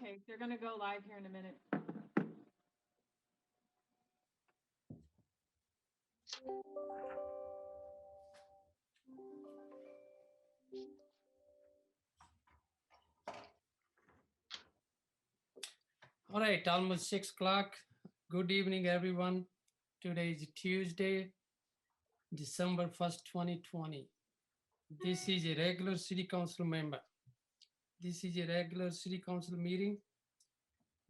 Okay, they're going to go live here in a minute. All right, almost 6 o'clock. Good evening, everyone. Today is Tuesday, December 1st, 2020. This is a regular city council member. This is a regular city council meeting.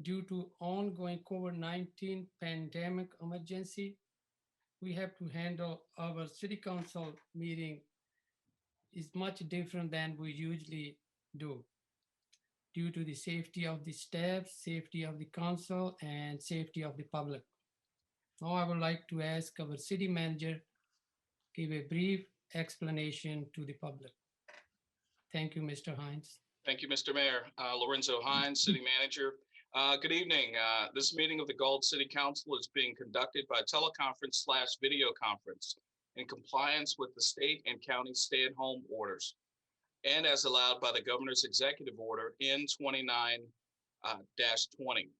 Due to ongoing COVID-19 pandemic emergency, we have to handle our city council meeting is much different than we usually do, due to the safety of the staff, safety of the council, and safety of the public. Now I would like to ask our city manager give a brief explanation to the public. Thank you, Mr. Hines. Thank you, Mr. Mayor. Lorenzo Hines, City Manager. Good evening. This meeting of the Galt City Council is being conducted by teleconference/video conference in compliance with the state and county stay-at-home orders and as allowed by the Governor's Executive Order N29-20,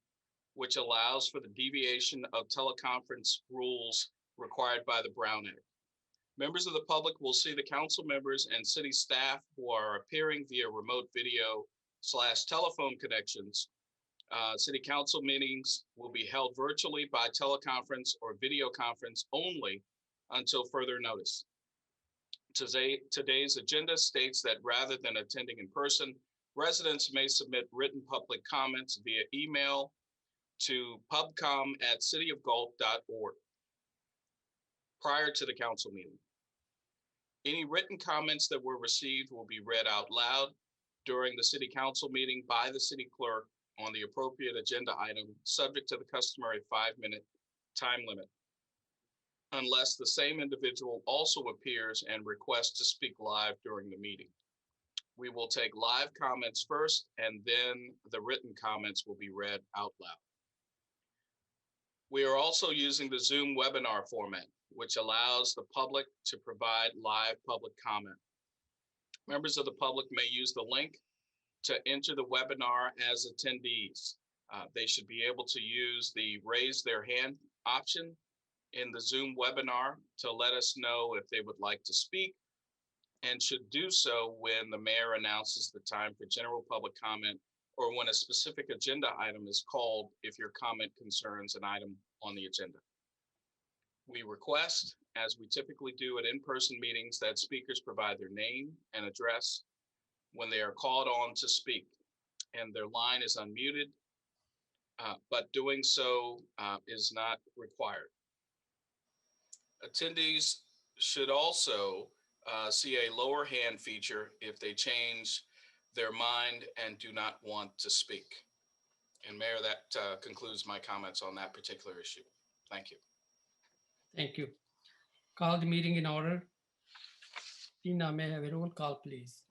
which allows for the deviation of teleconference rules required by the Brown Act. Members of the public will see the council members and city staff who are appearing via remote video/telephone connections. City council meetings will be held virtually by teleconference or video conference only until further notice. Today's agenda states that rather than attending in person, residents may submit written public comments via email to pubcom@cityofgalt.org prior to the council meeting. Any written comments that were received will be read out loud during the city council meeting by the city clerk on the appropriate agenda item, subject to the customary 5-minute time limit, unless the same individual also appears and requests to speak live during the meeting. We will take live comments first, and then the written comments will be read out loud. We are also using the Zoom webinar format, which allows the public to provide live public comment. Members of the public may use the link to enter the webinar as attendees. They should be able to use the raise their hand option in the Zoom webinar to let us know if they would like to speak, and should do so when the mayor announces the time for general public comment or when a specific agenda item is called if your comment concerns an item on the agenda. We request, as we typically do at in-person meetings, that speakers provide their name and address when they are called on to speak and their line is unmuted, but doing so is not required. Attendees should also see a lower hand feature if they change their mind and do not want to speak. And Mayor, that concludes my comments on that particular issue. Thank you. Thank you. Call the meeting in order. Tina, may I have a roll call, please?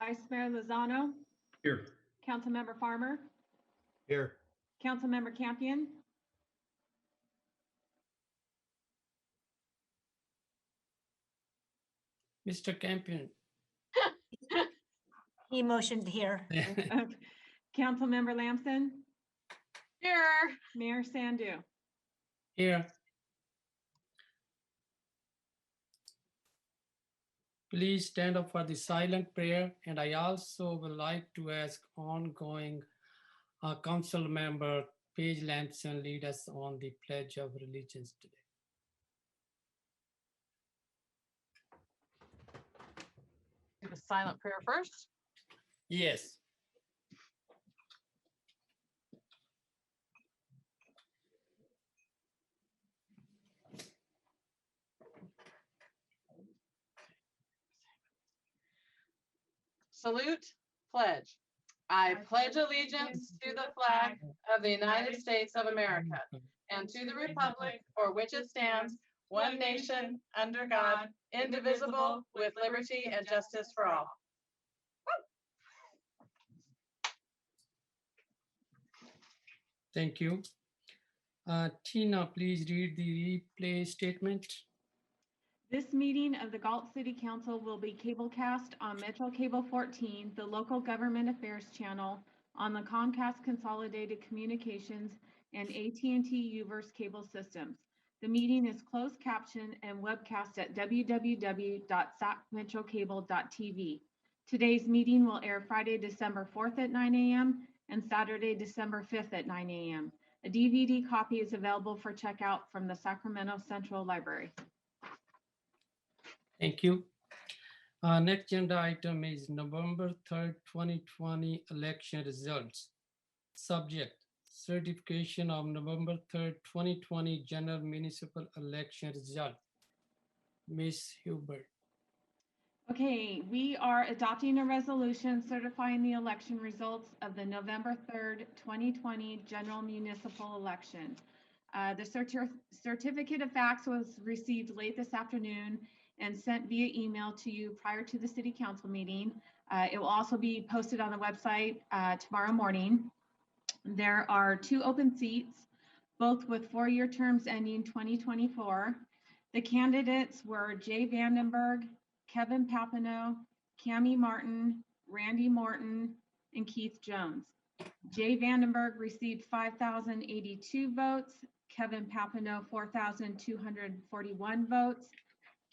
Vice Mayor Lozano. Here. Councilmember Farmer. Here. Councilmember Campion. Mr. Campion. He motioned here. Councilmember Lamson. Here. Mayor Sandu. Here. Please stand up for the silent prayer. And I also would like to ask ongoing council member Paige Lamson lead us on the Pledge of Allegiance today. Do the silent prayer first. Yes. Salute, pledge. I pledge allegiance to the flag of the United States of America and to the republic for which it stands, one nation, under God, indivisible, with liberty and justice for all. Thank you. Tina, please read the replay statement. This meeting of the Galt City Council will be cablecast on Metro Cable 14, the local government affairs channel, on the Comcast Consolidated Communications and AT&T Uverse cable systems. The meeting is closed captioned and webcast at www.sacmetrocable.tv. Today's meeting will air Friday, December 4th at 9 a.m. and Saturday, December 5th at 9 a.m. A DVD copy is available for checkout from the Sacramento Central Library. Thank you. Next agenda item is November 3rd, 2020 election results. Subject, certification of November 3rd, 2020 general municipal election result. Ms. Hubert. Okay, we are adopting a resolution certifying the election results of the November 3rd, 2020 general municipal election. The certificate of facts was received late this afternoon and sent via email to you prior to the city council meeting. It will also be posted on the website tomorrow morning. There are 2 open seats, both with 4-year terms ending 2024. The candidates were Jay Vandenberg, Kevin Papineau, Cammie Martin, Randy Morton, and Keith Jones. Jay Vandenberg received 5,082 votes, Kevin Papineau 4,241 votes,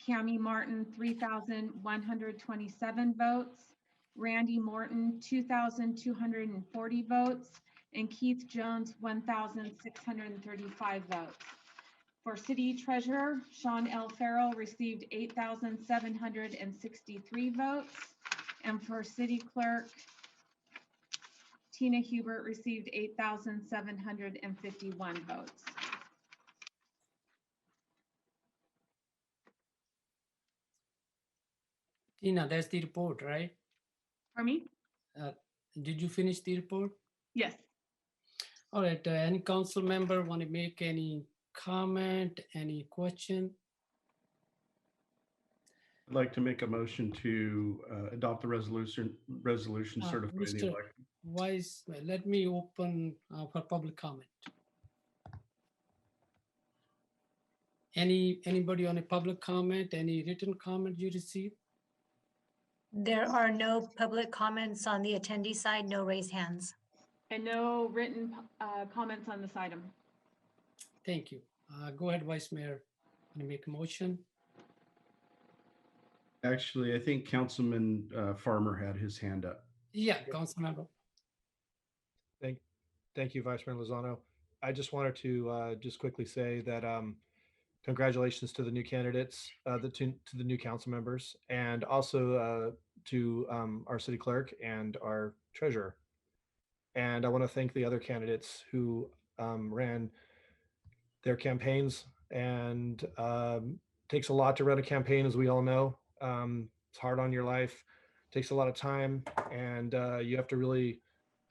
Cammie Martin 3,127 votes, Randy Morton 2,240 votes, and Keith Jones 1,635 votes. For city treasurer, Sean L. Farrell received 8,763 votes. And for city clerk, Tina Hubert received 8,751 votes. Tina, that's the report, right? For me? Did you finish the report? Yes. All right, any council member want to make any comment, any question? I'd like to make a motion to adopt the resolution certifying the Mr. election. Vice, let me open for public comment. Anybody on a public comment, any written comment you received? There are no public comments on the attendee side, no raised hands. And no written comments on this item. Thank you. Go ahead, Vice Mayor. Want to make a motion? Actually, I think Councilman Farmer had his hand up. Yeah, council member. Thank you, Vice Mayor Lozano. I just wanted to just quickly say that congratulations to the new candidates, to the new council members, and also to our city clerk and our treasurer. And I want to thank the other candidates who ran their campaigns. And takes a lot to run a campaign, as we all know. It's hard on your life, takes a lot of time, and you have to really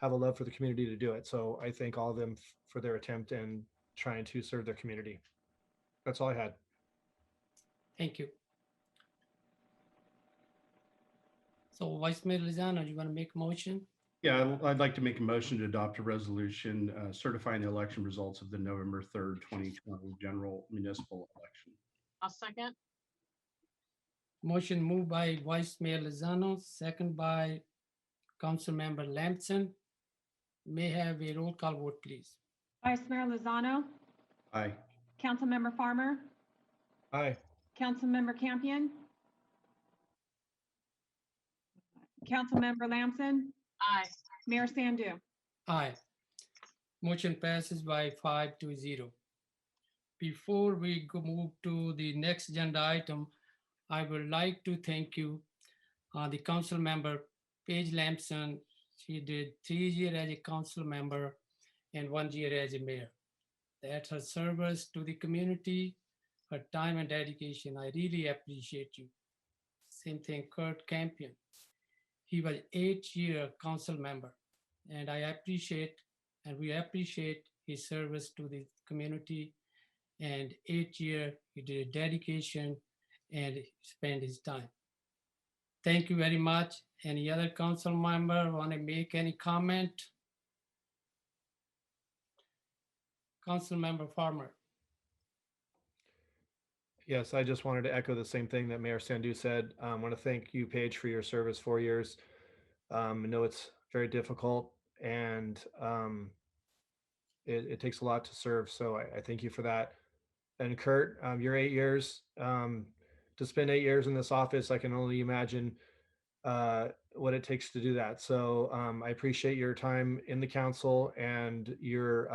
have a love for the community to do it. So I thank all of them for their attempt and trying to serve their community. That's all I had. Thank you. So Vice Mayor Lozano, you want to make a motion? Yeah, I'd like to make a motion to adopt a resolution certifying the election results of the November 3rd, 2020 general municipal election. I'll second. Motion moved by Vice Mayor Lozano, second by Council Member Lamson. May I have a roll call vote, please. Vice Mayor Lozano, Aye. Councilmember Farmer, Aye. Councilmember Campion, Councilmember Lamson, Aye. Mayor Sandu. Aye. Motion passes by 5-0. Before we move to the next agenda item, I would like to thank you, the council member, Paige Lamson. She did 3 years as a council member and 1 year as a mayor. That's her service to the community, her time and dedication. I really appreciate you. Same thing, Kurt Campion. He was 8-year council member, and I appreciate, and we appreciate his service to the community. And 8 years, he did a dedication and spent his time. Thank you very much. Any other council member want to make any comment? Council Member Farmer. Yes, I just wanted to echo the same thing that Mayor Sandu said. I want to thank you, Paige, for your service 4 years. I know it's very difficult and it takes a lot to serve. So I thank you for that. And Kurt, your 8 years, to spend 8 years in this office, I can only imagine what it takes to do that. So I appreciate your time in the council and your,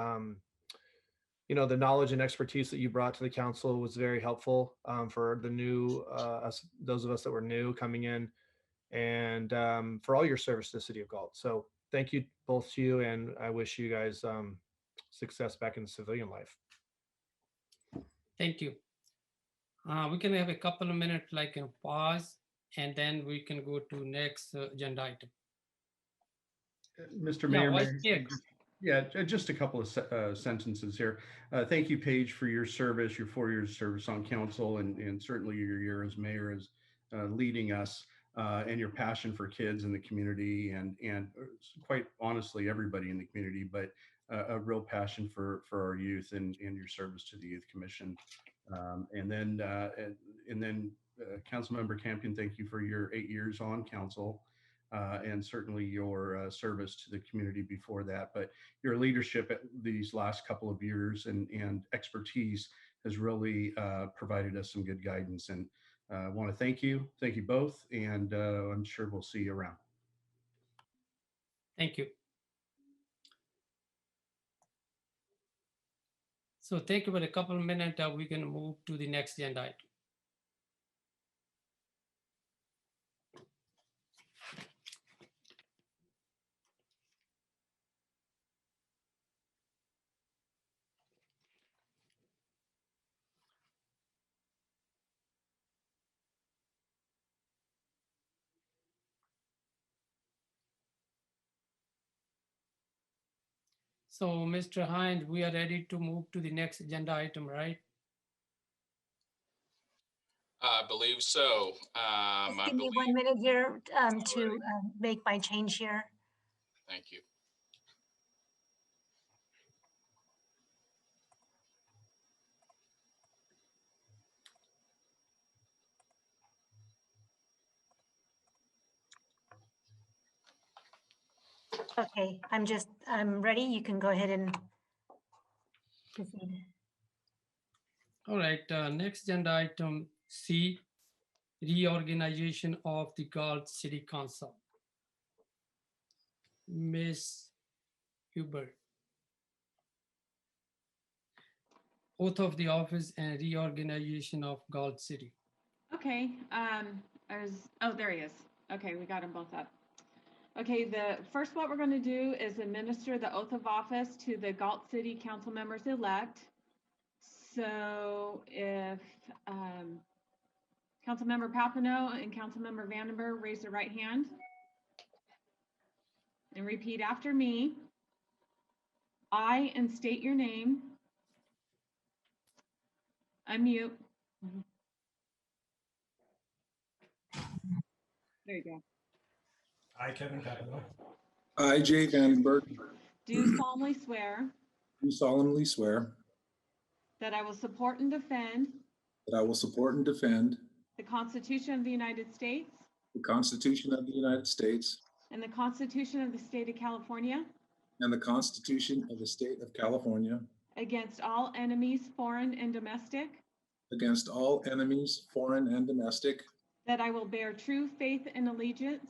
the knowledge and expertise that you brought to the council was very helpful for the new, those of us that were new coming in, and for all your service to the city of Galt. So thank you both to you, and I wish you guys success back in civilian life. Thank you. We can have a couple of minutes like a pause, and then we can go to next agenda item. Mr. Yeah, Mayor, Vice may I- Chair. yeah, just a couple of sentences here. Thank you, Paige, for your service, your 4 years of service on council, and certainly your year as mayor is leading us, and your passion for kids in the community, and quite honestly, everybody in the community, but a real passion for our youth and your service to the Youth Commission. And then Councilmember Campion, thank you for your 8 years on council. And certainly your service to the community before that. But your leadership at these last couple of years and expertise has really provided us some good guidance. And I want to thank you both. And I'm sure we'll see you around. Thank you. So thank you for a couple of minutes. We can move to the next agenda item. So, Mr. Hind, we are ready to move to the next agenda item, right? I believe so. Just give me 1 minute here to make my change here. Thank you. Okay, I'm ready. You can go ahead and proceed. All right, next agenda item C, reorganization of the Galt City Council. Ms. Hubert. Oath of the office and reorganization of Galt City. Okay, there he is. Okay, we got them both up. Okay, the first what we're going to do is administer the oath of office to the Galt City Council members elect. So if Councilmember Papineau and Councilmember Vandenberg raise their right hand and repeat after me. I, and state your name. Unmute. There you go. I, Kevin Papineau, I, Jay Vandenberg, Do solemnly swear do solemnly swear that I will support and defend that I will support and defend the Constitution of the United States the Constitution of the United States and the Constitution of the State of California and the Constitution of the State of California against all enemies, foreign and domestic, against all enemies, foreign and domestic, that I will bear true faith and allegiance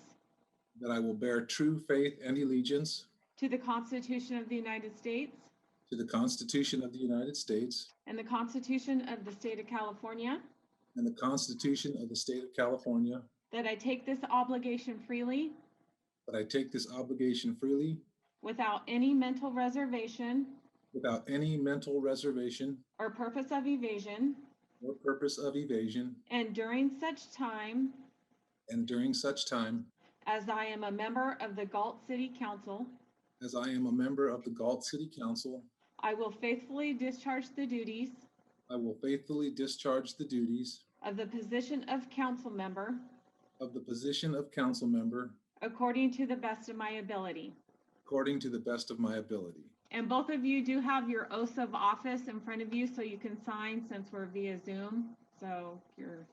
that I will bear true faith and allegiance to the Constitution of the United States to the Constitution of the United States and the Constitution of the State of California, and the Constitution of the State of California, that I take this obligation freely that I take this obligation freely without any mental reservation without any mental reservation or purpose of evasion, or purpose of evasion, and during such time and during such time as I am a member of the Galt City Council, as I am a member of the Galt City Council, I will faithfully discharge the duties I will faithfully discharge the duties of the position of council member of the position of council member according to the best of my ability. according to the best of my ability. And both of you do have your oaths of office in front of you so you can sign since we're via Zoom. So you're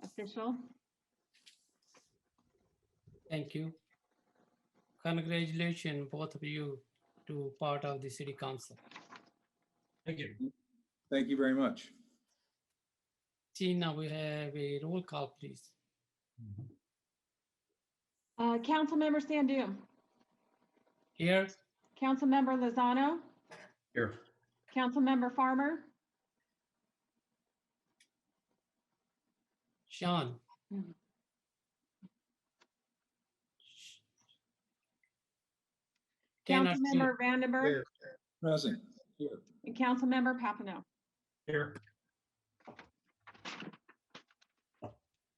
official. Thank you. congratulations, both of you, to part of the city council. Thank you. Thank you very much. Tina, we have a roll call, please. Councilmember Sandu, Here, Councilmember Lozano, Here. Councilmember Farmer, Sean. Mhm. Cannot see. Councilmember Vandenberg, Present. Here. and Councilmember Papineau. Here.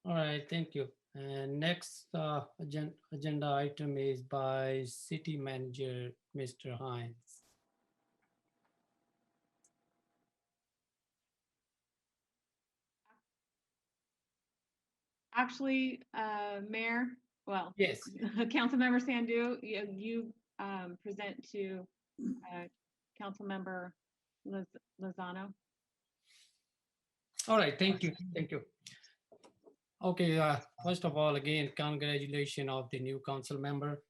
All right, thank you. And next agenda item is by City Manager, Mr. Hines. Actually, Mayor, well, Yes, Councilmember Sandu, you present to Councilmember Lozano. all right, thank you, thank you. Okay, first of all, again, congratulations of the new council member.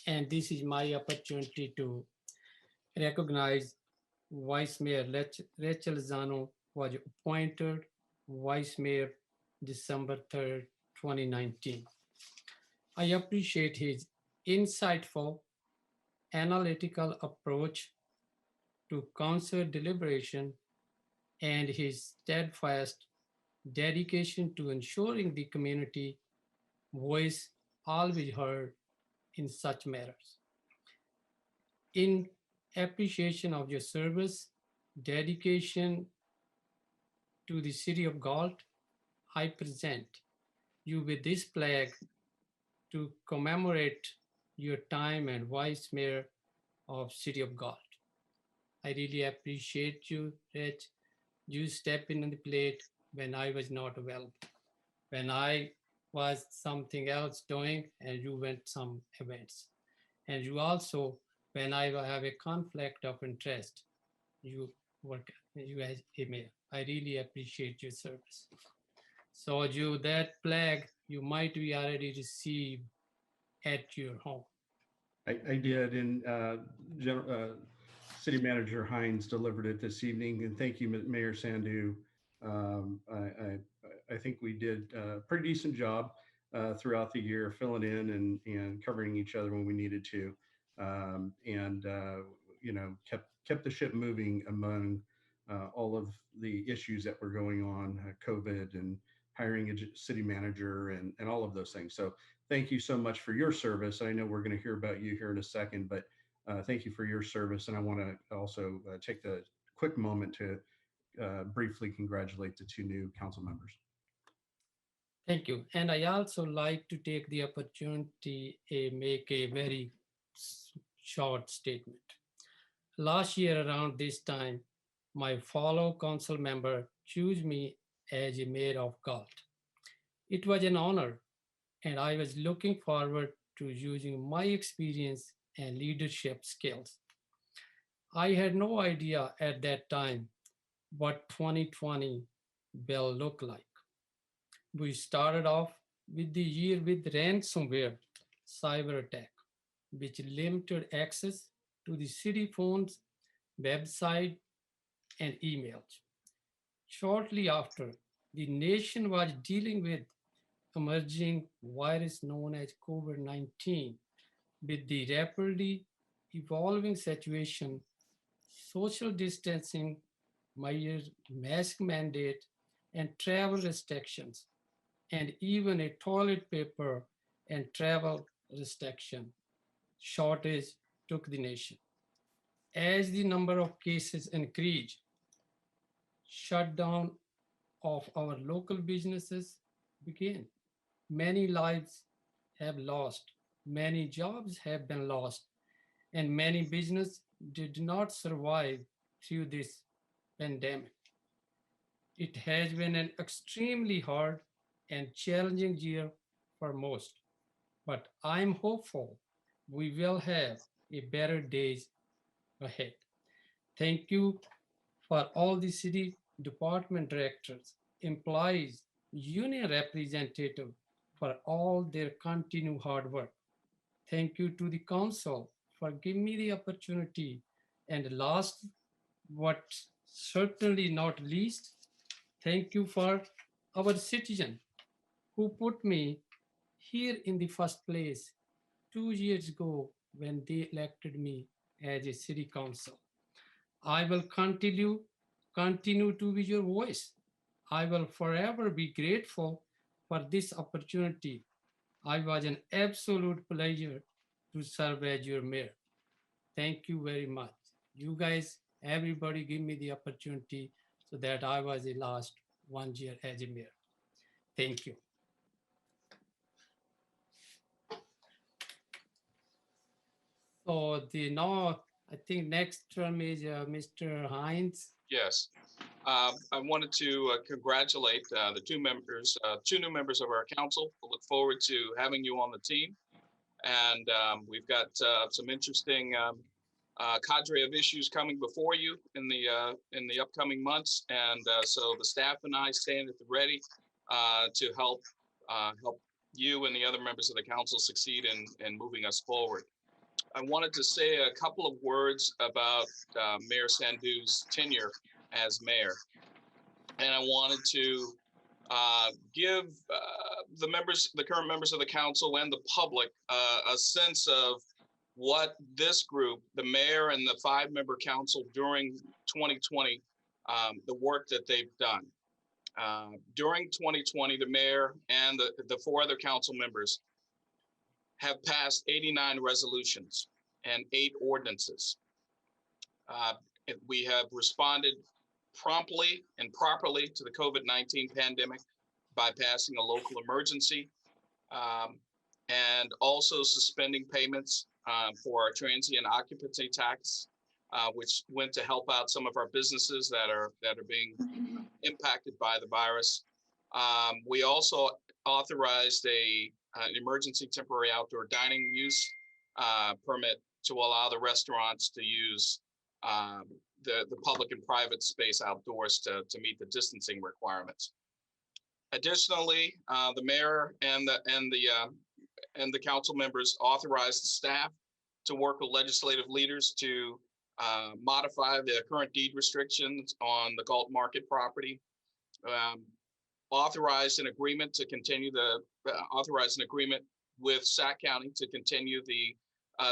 And this is my opportunity to recognize Vice Mayor Rachel Zano was appointed Vice Mayor December 3rd, 2019. I appreciate his insightful, analytical approach to council deliberation and his steadfast dedication to ensuring the community voice always heard in such matters. In appreciation of your service, dedication to the city of Galt, I present you with this flag to commemorate your time as Vice Mayor of City of Galt. I really appreciate you, Rich. You stepping in the plate when I was not available, when I was something else doing and you went some events. And you also, when I have a conflict of interest, you work, you as a mayor. I really appreciate your service. So you, that flag, you might be already received at your home. I did, and City Manager Hines delivered it this evening, and thank you, Mayor Sandu. I think we did a pretty decent job throughout the year, filling in and covering each other when we needed to, and you know, kept the ship moving among all of the issues that were going on, COVID and hiring a city manager and all of those things. So thank you so much for your service. I know we're going to hear about you here in a second, but thank you for your service. And I want to also take the quick moment to briefly congratulate the two new council members. Thank you. And I also like to take the opportunity to make a very short statement. Last year around this time, my fellow council member chose me as a mayor of Galt. It was an honor, and I was looking forward to using my experience and leadership skills. I had no idea at that time what 2020 will look like. We started off with the year with ransomware cyber attack, which limited access to the city phones, website, and emails. Shortly after, the nation was dealing with emerging virus known as COVID-19. With the rapidly evolving situation, social distancing measures, mask mandate, and travel restrictions, and even a toilet paper and travel restriction shortage took the nation. As the number of cases increased, shutdown of our local businesses began. Many lives have lost, many jobs have been lost, and many businesses did not survive through this pandemic. It has been an extremely hard and challenging year for most, but I'm hopeful we will have a better days ahead. Thank you for all the city department directors, employees, union representatives for all their continued hard work. Thank you to the council for giving me the opportunity. And last but certainly not least, thank you for our citizen who put me here in the first place 2 years ago when they elected me as a city council. I will continue to be your voice. I will forever be grateful for this opportunity. I was an absolute pleasure to serve as your mayor. Thank you very much. You guys, everybody give me the opportunity so that I was the last 1 year as a mayor. Thank you. So now I think next term is Mr. Hines. Yes. I wanted to congratulate the two new members of our council. I look forward to having you on the team. And we've got some interesting cadre of issues coming before you in the upcoming months. And so the staff and I stand at the ready to help you and the other members of the council succeed in moving us forward. I wanted to say a couple of words about Mayor Sandhu's tenure as mayor. And I wanted to give the current members of the council and the public a sense of what this group, the mayor and the 5-member council during 2020, the work that they've done. During 2020, the mayor and the 4 other council members have passed 89 resolutions and 8 ordinances. We have responded promptly and properly to the COVID-19 pandemic by passing a local emergency and also suspending payments for our transient occupancy tax, which went to help out some of our businesses that are being impacted by the virus. We also authorized an emergency temporary outdoor dining use permit to allow the restaurants to use the public and private space outdoors to meet the distancing requirements. Additionally, the mayor and the council members authorized the staff to work with legislative leaders to modify the current deed restrictions on the Galt Market property. Authorized an agreement with Sac County to continue the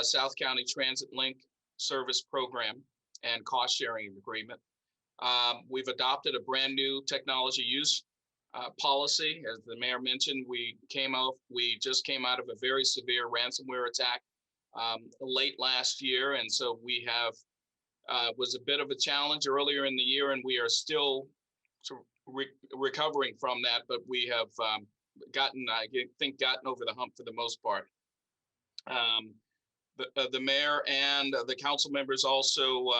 South County Transit Link service program and cost sharing agreement. We've adopted a brand new technology use policy. As the mayor mentioned, we just came out of a very severe ransomware attack late last year, and so we have was a bit of a challenge earlier in the year, and we are still recovering from that, but we have gotten over the hump for the most part. The mayor and the council members also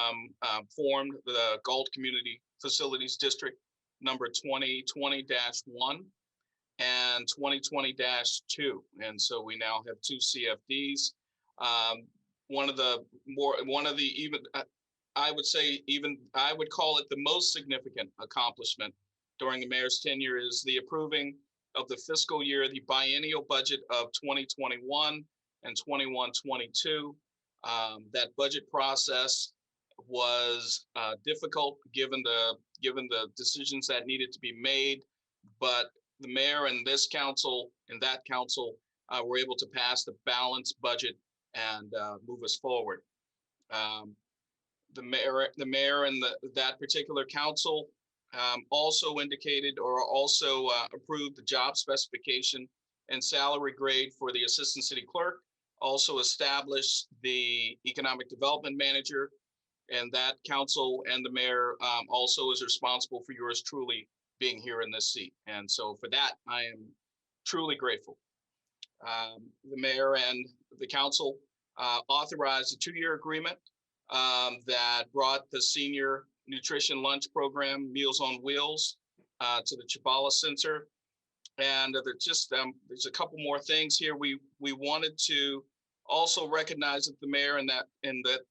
formed the Galt Community Facilities District number 2020-1 and 2020-2. And so we now have 2 CFDs. I would call it the most significant accomplishment during the mayor's tenure is the approving of the fiscal year, the biennial budget of 2021 and 21-22. That budget process was difficult given the decisions that needed to be made, but the mayor and this council and that council were able to pass the balanced budget and move us forward. The mayor and that particular council also approved the job specification and salary grade for the assistant city clerk, also established the economic development manager, and that council and the mayor also is responsible for yours truly being here in this seat. And so for that, I am truly grateful. The mayor and the council authorized a 2-year agreement that brought the senior nutrition lunch program, Meals on Wheels, to the Chibala Center. And there's a couple more things here. We wanted to also recognize that the mayor and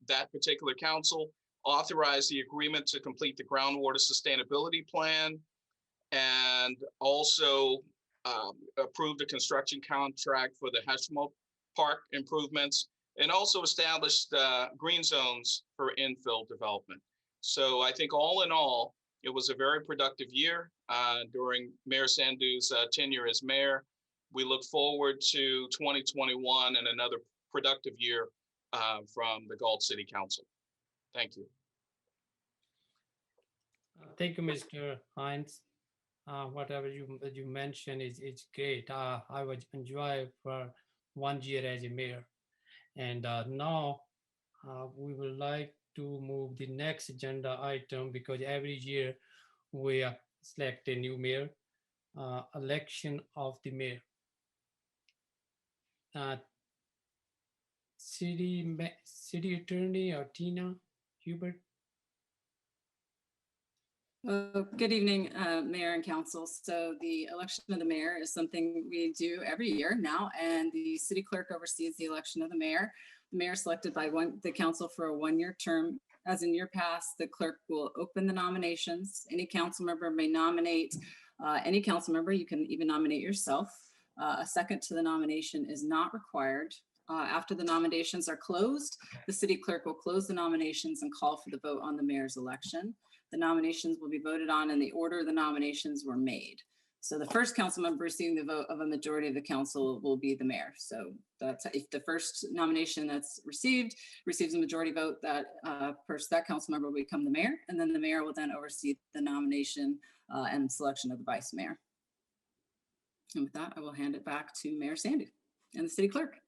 that particular council authorized the agreement to complete the groundwater sustainability plan, and also approved a construction contract for the Heshmo park improvements, and also established green zones for infill development. So I think all in all, it was a very productive year during Mayor Sandhu's tenure as mayor. We look forward to 2021 and another productive year from the Galt City Council. Thank you. Thank you, Mr. Hines. Whatever you mentioned is great. I was enjoy for 1 year as a mayor. And now we would like to move the next agenda item because every year we select a new mayor, election of the mayor. City Attorney or Tina Hubert. Good evening, Mayor and Council. So the election of the mayor is something we do every year now, and the city clerk oversees the election of the mayor. The mayor is selected by the council for a 1-year term. As in year past, the clerk will open the nominations. Any council member may nominate any council member. You can even nominate yourself. A second to the nomination is not required. After the nominations are closed, the city clerk will close the nominations and call for the vote on the mayor's election. The nominations will be voted on in the order the nominations were made. So the first council member receiving the vote of a majority of the council will be the mayor. So that's if the first nomination that's received receives a majority vote, that council member will become the mayor, and then the mayor will then oversee the nomination and selection of the vice mayor. And with that, I will hand it back to Mayor Sandhu and the city clerk.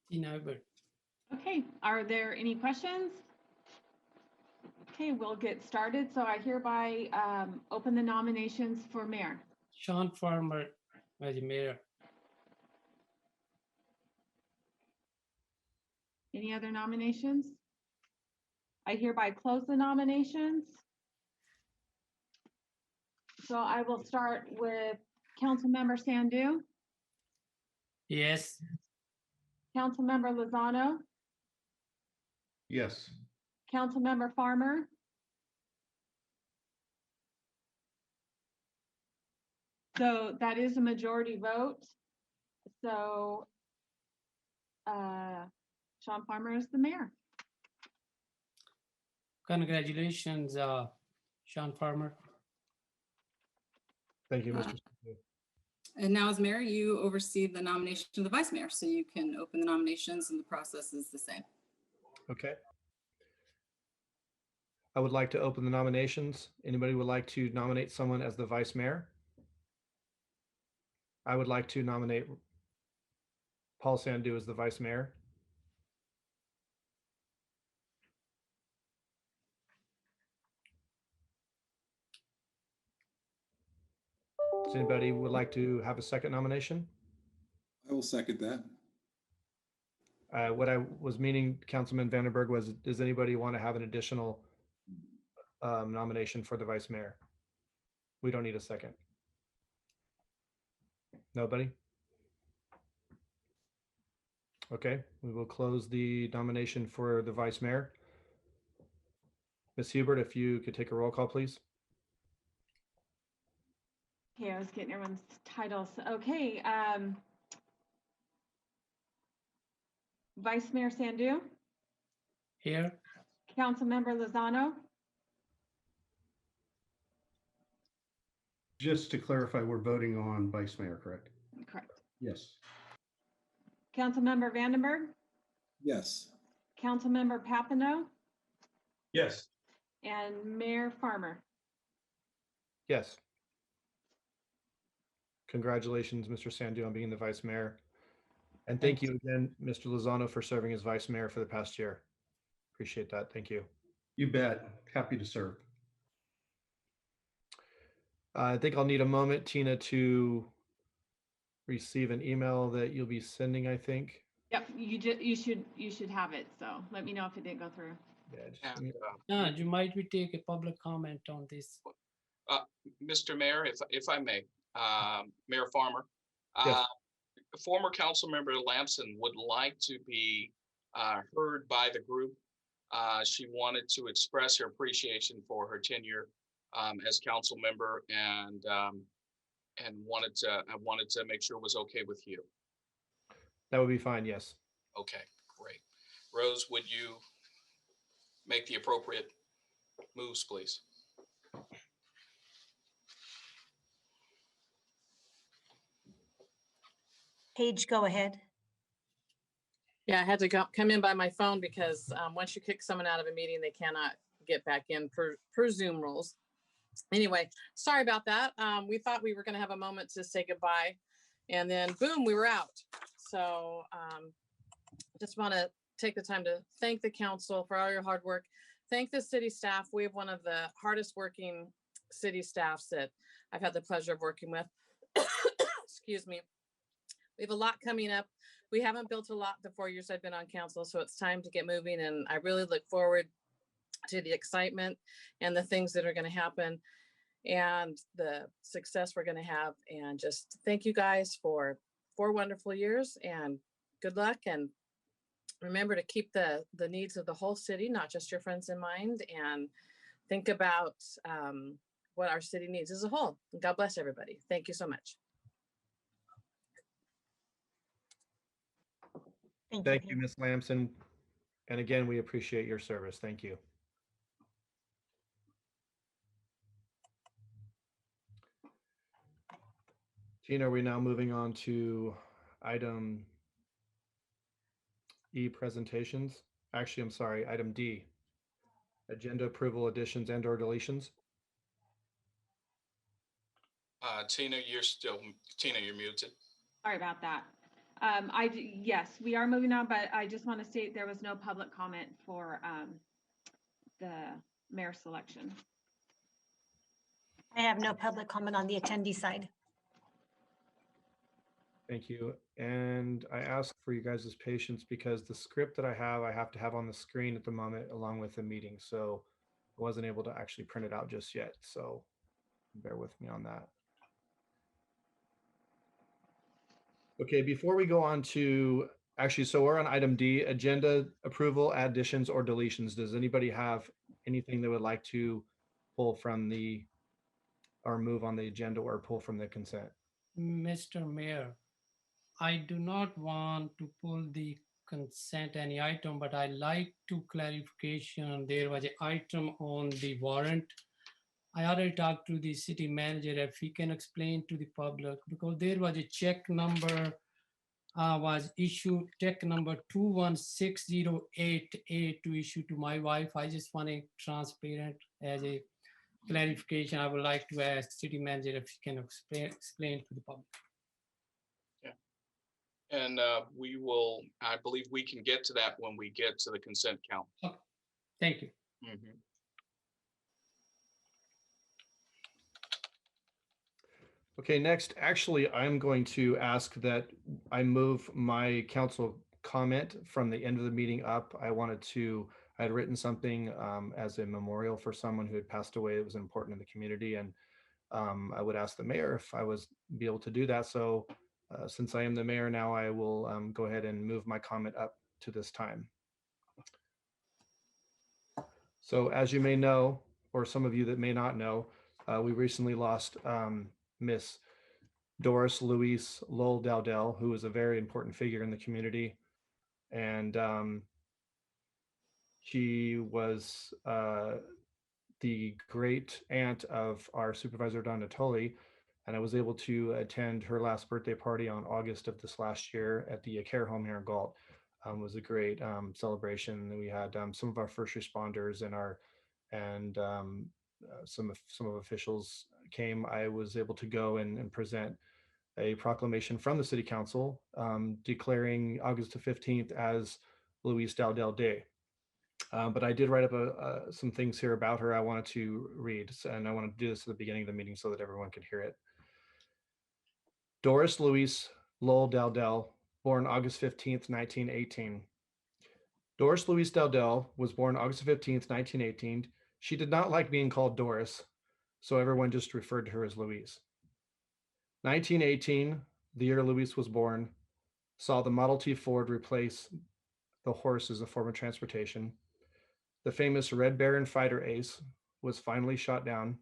Tina Hubert. Okay, are there any questions? Okay, we'll get started. So I hereby open the nominations for mayor. Sean Farmer as mayor. Any other nominations? I hereby close the nominations. So I will start with Councilmember Sandhu, Yes. Councilmember Lozano, Yes. Councilmember Farmer, so that is a majority vote. So Sean Farmer is the mayor. Congratulations, Sean Farmer. Thank you, Mr. Sandhu. And now as mayor, you oversee the nomination of the vice mayor. So you can open the nominations and the process is the same. Okay. I would like to open the nominations. Anybody would like to nominate someone as the vice mayor? I would like to nominate Paul Sandhu as the vice mayor. Does anybody would like to have a second nomination? I will second that. What I was meaning, Councilman Vandenberg, was does anybody want to have an additional nomination for the vice mayor? We don't need a second. Nobody? Okay, we will close the nomination for the vice mayor. Ms. Hubert, if you could take a roll call, please. Okay, I was getting everyone's titles. Okay, Vice Mayor Sandhu, Here. Councilmember Lozano, Just to clarify, we're voting on vice mayor, correct? correct. Yes. Councilmember Vandenberg, Yes. Councilmember Papineau, Yes. and Mayor Farmer. Yes. Congratulations, Mr. Sandhu, on being the vice mayor. And thank you again, Mr. Lozano, for serving as vice mayor for the past year. Appreciate that. Thank you. You bet. Happy to serve. I think I'll need a moment, Tina, to receive an email that you'll be sending, I think. Yep, you should have it. So let me know if it didn't go through. Yeah, just And, You might we take a public comment on this. Mr. Mayor, if I may, Mayor Farmer, Yes. former council member Lamson would like to be heard by the group. She wanted to express her appreciation for her tenure as council member, and I wanted to make sure it was okay with you. That would be fine, yes. Okay, great. Rose, would you make the appropriate moves, please? Paige, go ahead. Yeah, I had to come in by my phone because once you kick someone out of a meeting, they cannot get back in per Zoom rules. Anyway, sorry about that. We thought we were going to have a moment to say goodbye, and then boom, we were out. So just want to take the time to thank the council for all your hard work. Thank the city staff. We have one of the hardest working city staffs that I've had the pleasure of working with. Excuse me. We have a lot coming up. We haven't built a lot the 4 years I've been on council, so it's time to get moving. And I really look forward to the excitement and the things that are going to happen and the success we're going to have. And just thank you guys for 4 wonderful years, and good luck. And remember to keep the needs of the whole city, not just your friends, in mind, and think about what our city needs as a whole. God bless everybody. Thank you so much. Thank you, Ms. Lamson. And again, we appreciate your service. Thank you. Tina, are we now moving on to item E, presentations? Actually, I'm sorry, item D, agenda approval, additions and or deletions. Tina, you're muted. Sorry about that. Yes, we are moving on, but I just want to state there was no public comment for the mayor selection. I have no public comment on the attendee side. Thank you. And I ask for you guys' patience because the script that I have to have on the screen at the moment along with the meeting. So I wasn't able to actually print it out just yet. So bear with me on that. Okay, before we go on to, actually, so we're on item D, agenda approval, additions or deletions. Does anybody have anything they would like to pull from the, or move on the agenda or pull from the consent? Mr. Mayor, I do not want to pull the consent any item, but I like to clarification. There was an item on the warrant. I already talked to the city manager if he can explain to the public, because there was a check number was issued, check number 216088 to issue to my wife. I just want it transparent as a clarification. I would like to ask city manager if he can explain to the public. And we will, I believe we can get to that when we get to the consent count. Okay. Thank you. Mhm. Okay, next, actually, I'm going to ask that I move my council comment from the end of the meeting up. I had written something as a memorial for someone who had passed away. It was important in the community. And I would ask the mayor if I was be able to do that. So since I am the mayor now, I will go ahead and move my comment up to this time. So as you may know, or some of you that may not know, we recently lost Miss Doris Louise Lowell Dowdell, who was a very important figure in the community. And she was the great aunt of our supervisor, Don Natoli. And I was able to attend her last birthday party on August of this last year at the care home here in Galt. It was a great celebration. We had some of our first responders and some of officials came. I was able to go and present a proclamation from the city council declaring August the 15th as Louise Dowdell Day. But I did write up some things here about her I wanted to read, and I want to do this at the beginning of the meeting so that everyone could hear it. Doris Louise Lowell Dowdell, born August 15th, 1918. Doris Louise Dowdell was born August 15th, 1918. She did not like being called Doris, so everyone just referred to her as Louise. 1918, the year Louise was born, saw the Model T Ford replace the horse as a form of transportation. The famous Red Baron fighter ace was finally shot down,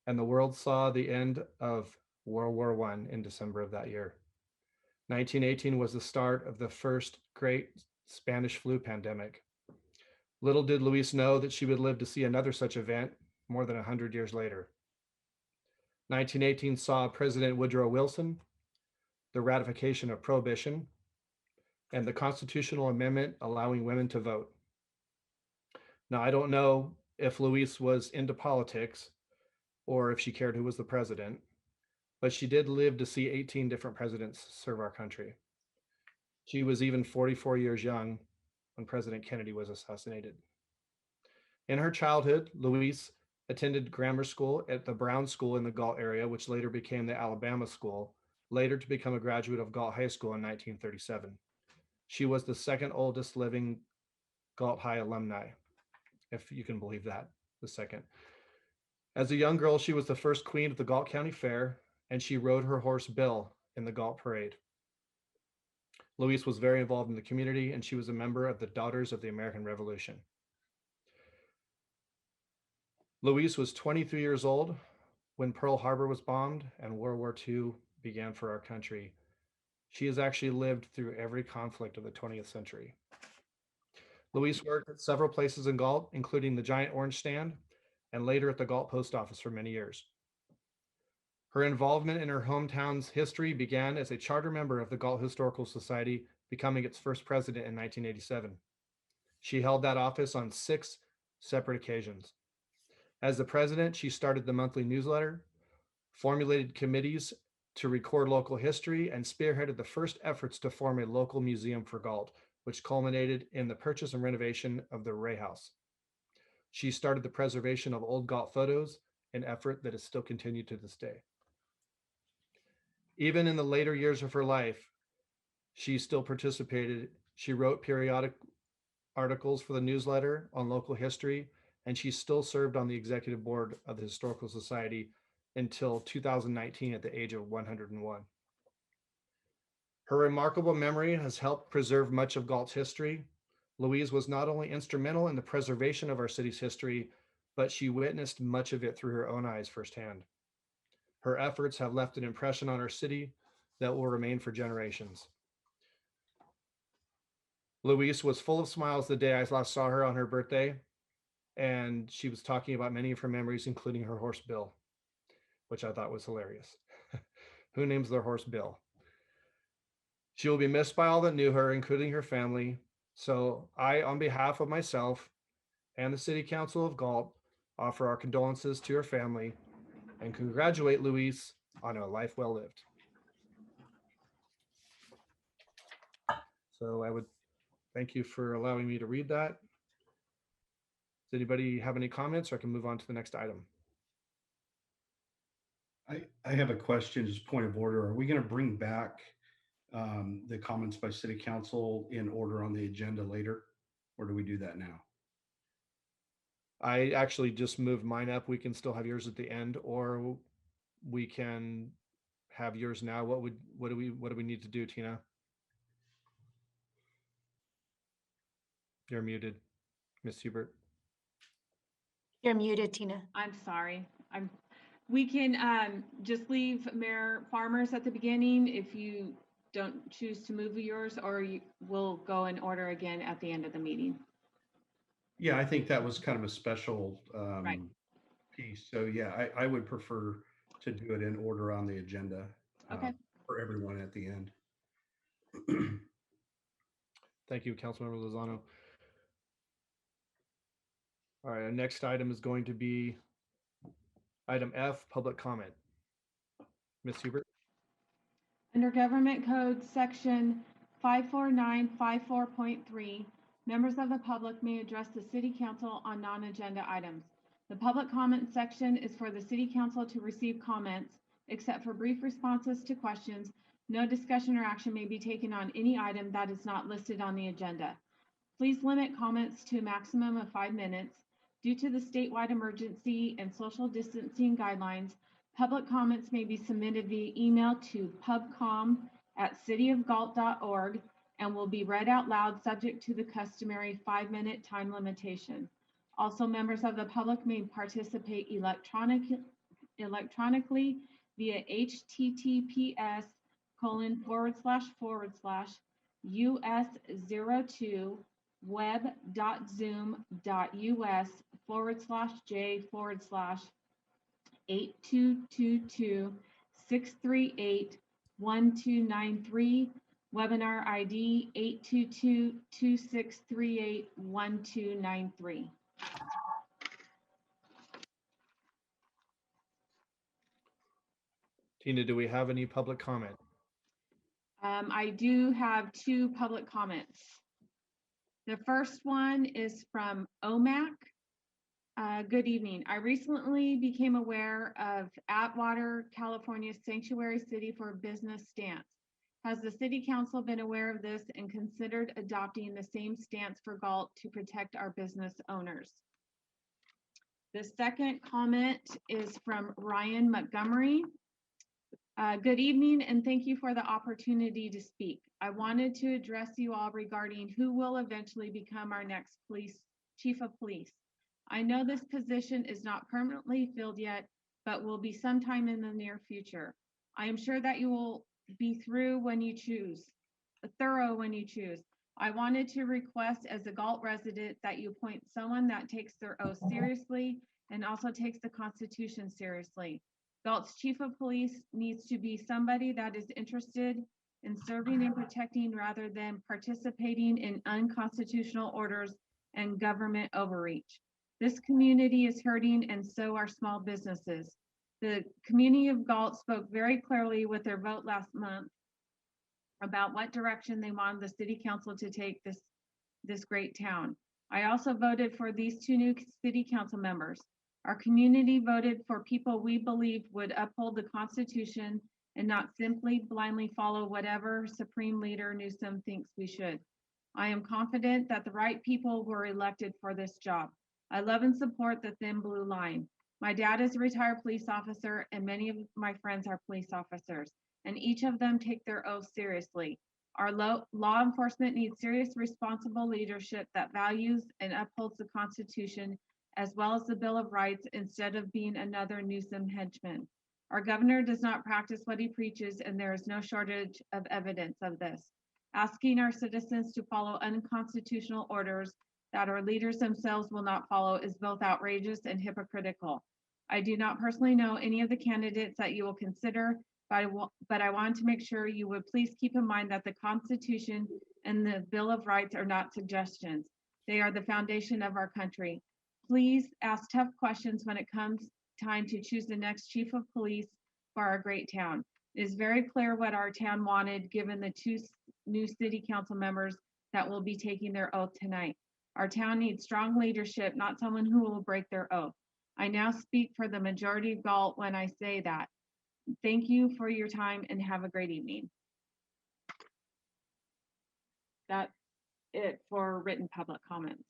and the world saw the end of World War I in December of that year. 1918 was the start of the first great Spanish flu pandemic. Little did Louise know that she would live to see another such event more than 100 years later. 1918 saw President Woodrow Wilson, the ratification of prohibition, and the constitutional amendment allowing women to vote. Now, I don't know if Louise was into politics or if she cared who was the president, but she did live to see 18 different presidents serve our country. She was even 44 years young when President Kennedy was assassinated. In her childhood, Louise attended grammar school at the Brown School in the Galt area, which later became the Alabama School, later to become a graduate of Galt High School in 1937. She was the second oldest living Galt High alumni, if you can believe that, the second. As a young girl, she was the first queen of the Galt County Fair, and she rode her horse Bill in the Galt Parade. Louise was very involved in the community, and she was a member of the Daughters of the American Revolution. Louise was 23 years old when Pearl Harbor was bombed and World War II began for our country. She has actually lived through every conflict of the 20th century. Louise worked at several places in Galt, including the Giant Orange Stand and later at the Galt Post Office for many years. Her involvement in her hometown's history began as a charter member of the Galt Historical Society, becoming its first president in 1987. She held that office on 6 separate occasions. As the president, she started the monthly newsletter, formulated committees to record local history, and spearheaded the first efforts to form a local museum for Galt, which culminated in the purchase and renovation of the Ray House. She started the preservation of old Galt photos, an effort that is still continued to this day. Even in the later years of her life, she still participated. She wrote periodic articles for the newsletter on local history, and she still served on the executive board of the Historical Society until 2019 at the age of 101. Her remarkable memory has helped preserve much of Galt's history. Louise was not only instrumental in the preservation of our city's history, but she witnessed much of it through her own eyes firsthand. Her efforts have left an impression on our city that will remain for generations. Louise was full of smiles the day I last saw her on her birthday, and she was talking about many of her memories, including her horse Bill, which I thought was hilarious. Who names their horse Bill? She will be missed by all that knew her, including her family. So I, on behalf of myself and the City Council of Galt, offer our condolences to her family and congratulate Louise on a life well lived. So I would thank you for allowing me to read that. Does anybody have any comments, or I can move on to the next item? I have a question, just point of order. Are we going to bring back the comments by City Council in order on the agenda later, or do we do that now? I actually just moved mine up. We can still have yours at the end, or we can have yours now. What do we need to do, Tina? You're muted, Miss Hubert. You're muted, Tina. I'm sorry. We can just leave Mayor Farmer's at the beginning if you don't choose to move yours, or we'll go in order again at the end of the meeting. Yeah, I think that was kind of a special Right. piece. So yeah, I would prefer to do it in order on the agenda Okay. for everyone at the end. Thank you, Councilmember Lozano. All right, our next item is going to be item F, public comment. Ms. Hubert. Under Government Code Section 54954.3, members of the public may address the City Council on non-agenda items. The public comment section is for the City Council to receive comments. Except for brief responses to questions, no discussion or action may be taken on any item that is not listed on the agenda. Please limit comments to a maximum of 5 minutes. Due to the statewide emergency and social distancing guidelines, public comments may be submitted via email to pubcom@cityofgalt.org and will be read out loud subject to the customary 5-minute time limitation. Also, members of the public may participate electronically via https:// us02 web.zoom.us /J/12slash 8222-638-1293, webinar ID 822-2638-1293. Tina, do we have any public comment? I do have two public comments. The first one is from OMAC. Good evening. I recently became aware of Atwater, California's Sanctuary City for Business stance. Has the City Council been aware of this and considered adopting the same stance for Galt to protect our business owners? The second comment is from Ryan Montgomery. Good evening, and thank you for the opportunity to speak. I wanted to address you all regarding who will eventually become our next chief of police. I know this position is not permanently filled yet, but will be sometime in the near future. I am sure that you will be thorough when you choose. I wanted to request as a Galt resident that you appoint someone that takes their oath seriously and also takes the Constitution seriously. Galt's chief of police needs to be somebody that is interested in serving and protecting rather than participating in unconstitutional orders and government overreach. This community is hurting, and so are small businesses. The community of Galt spoke very clearly with their vote last month about what direction they wanted the City Council to take this great town. I also voted for these two new City Council members. Our community voted for people we believe would uphold the Constitution and not simply blindly follow whatever Supreme Leader Newsom thinks we should. I am confident that the right people were elected for this job. I love and support the Thin Blue Line. My dad is a retired police officer, and many of my friends are police officers, and each of them take their oath seriously. Our law enforcement needs serious, responsible leadership that values and upholds the Constitution as well as the Bill of Rights instead of being another Newsom henchman. Our governor does not practice what he preaches, and there is no shortage of evidence of this. Asking our citizens to follow unconstitutional orders that our leaders themselves will not follow is both outrageous and hypocritical. I do not personally know any of the candidates that you will consider, but I want to make sure you would please keep in mind that the Constitution and the Bill of Rights are not suggestions. They are the foundation of our country. Please ask tough questions when it comes time to choose the next chief of police for our great town. It is very clear what our town wanted given the two new City Council members that will be taking their oath tonight. Our town needs strong leadership, not someone who will break their oath. I now speak for the majority of Galt when I say that. Thank you for your time and have a great evening. That's it for written public comments.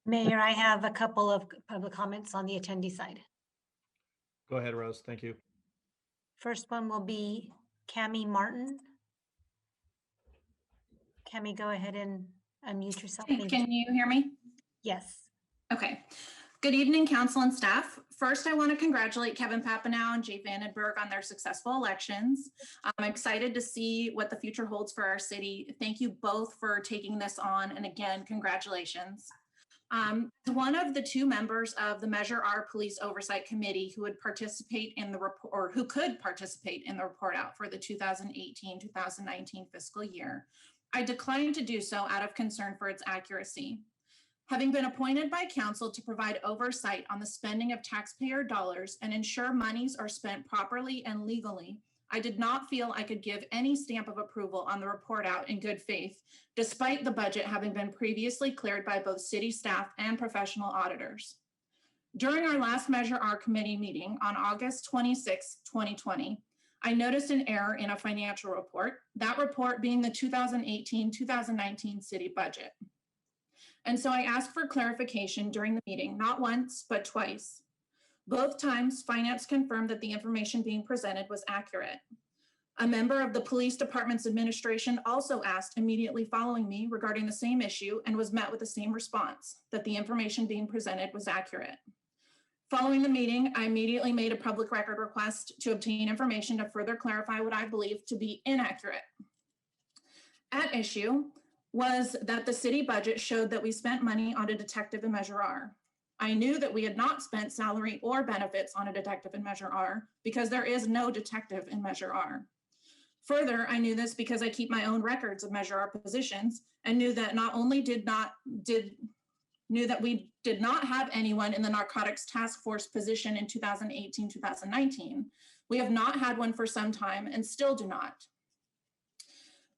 Mayor, I have a couple of public comments on the attendee side. Go ahead, Rose. Thank you. First one will be Cami Martin. Cami, go ahead and unmute yourself. Thank you. Can you hear me? Yes. Okay. Good evening, council and staff. First, I want to congratulate Kevin Papanow and Jay Vandenberg on their successful elections. I'm excited to see what the future holds for our city. Thank you both for taking this on. And again, congratulations. As one of the two members of the Measure R Police Oversight Committee who would participate in the report, or who could participate in the report out for the 2018-2019 fiscal year, I declined to do so out of concern for its accuracy. Having been appointed by council to provide oversight on the spending of taxpayer dollars and ensure monies are spent properly and legally, I did not feel I could give any stamp of approval on the report out in good faith, despite the budget having been previously cleared by both city staff and professional auditors. During our last Measure R committee meeting on August 26, 2020, I noticed an error in a financial report, that report being the 2018-2019 city budget. And so I asked for clarification during the meeting, not once, but twice. Both times, finance confirmed that the information being presented was accurate. A member of the police department's administration also asked immediately following me regarding the same issue and was met with the same response, that the information being presented was accurate. Following the meeting, I immediately made a public record request to obtain information to further clarify what I believe to be inaccurate. At issue was that the city budget showed that we spent money on a detective in Measure R. I knew that we had not spent salary or benefits on a detective in Measure R because there is no detective in Measure R. Further, I knew this because I keep my own records of Measure R positions and knew that not only knew that we did not have anyone in the narcotics task force position in 2018, 2019. We have not had one for some time and still do not.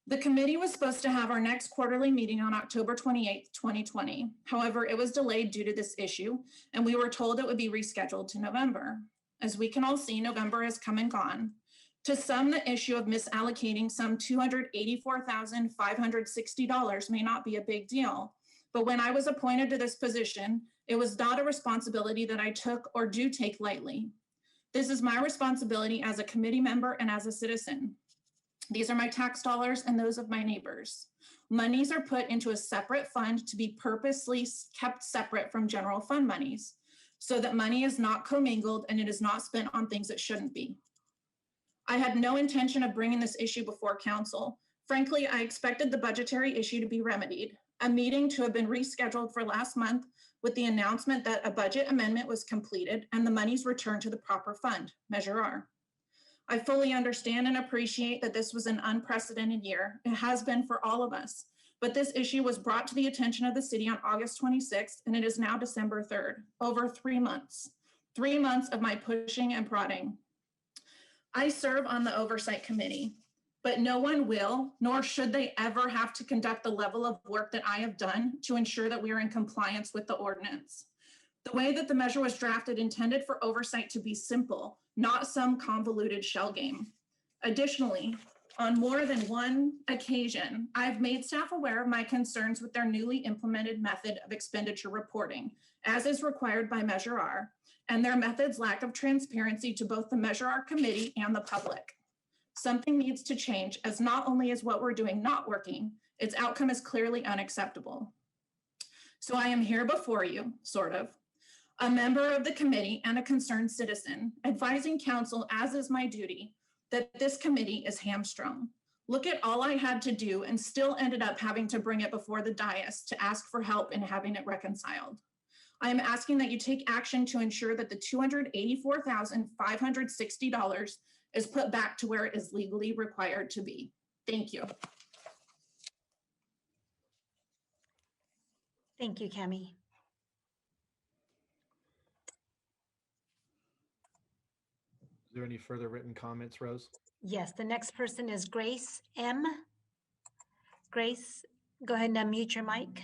The committee was supposed to have our next quarterly meeting on October 28th, 2020. However, it was delayed due to this issue, and we were told it would be rescheduled to November. As we can all see, November has come and gone. To some, the issue of misallocating some $284,560 may not be a big deal, but when I was appointed to this position, it was not a responsibility that I took or do take lightly. This is my responsibility as a committee member and as a citizen. These are my tax dollars and those of my neighbors. Monies are put into a separate fund to be purposely kept separate from general fund monies so that money is not commingled and it is not spent on things it shouldn't be. I had no intention of bringing this issue before council. Frankly, I expected the budgetary issue to be remedied, a meeting to have been rescheduled for last month with the announcement that a budget amendment was completed and the monies returned to the proper fund, Measure R. I fully understand and appreciate that this was an unprecedented year. It has been for all of us, but this issue was brought to the attention of the city on August 26th, and it is now December 3rd, over 3 months. 3 months of my pushing and prodding. I serve on the oversight committee, but no one will, nor should they ever have to conduct the level of work that I have done to ensure that we are in compliance with the ordinance. The way that the measure was drafted intended for oversight to be simple, not some convoluted shell game. Additionally, on more than one occasion, I've made staff aware of my concerns with their newly implemented method of expenditure reporting, as is required by Measure R, and their method's lack of transparency to both the Measure R committee and the public. Something needs to change, as not only is what we're doing not working, its outcome is clearly unacceptable. So I am here before you, sort of, a member of the committee and a concerned citizen, advising council, as is my duty, that this committee is hamstrung. Look at all I had to do and still ended up having to bring it before the dais to ask for help in having it reconciled. I am asking that you take action to ensure that the $284,560 is put back to where it is legally required to be. Thank you. Thank you, Cami. Is there any further written comments, Rose? Yes, the next person is Grace M. Grace, go ahead and unmute your mic.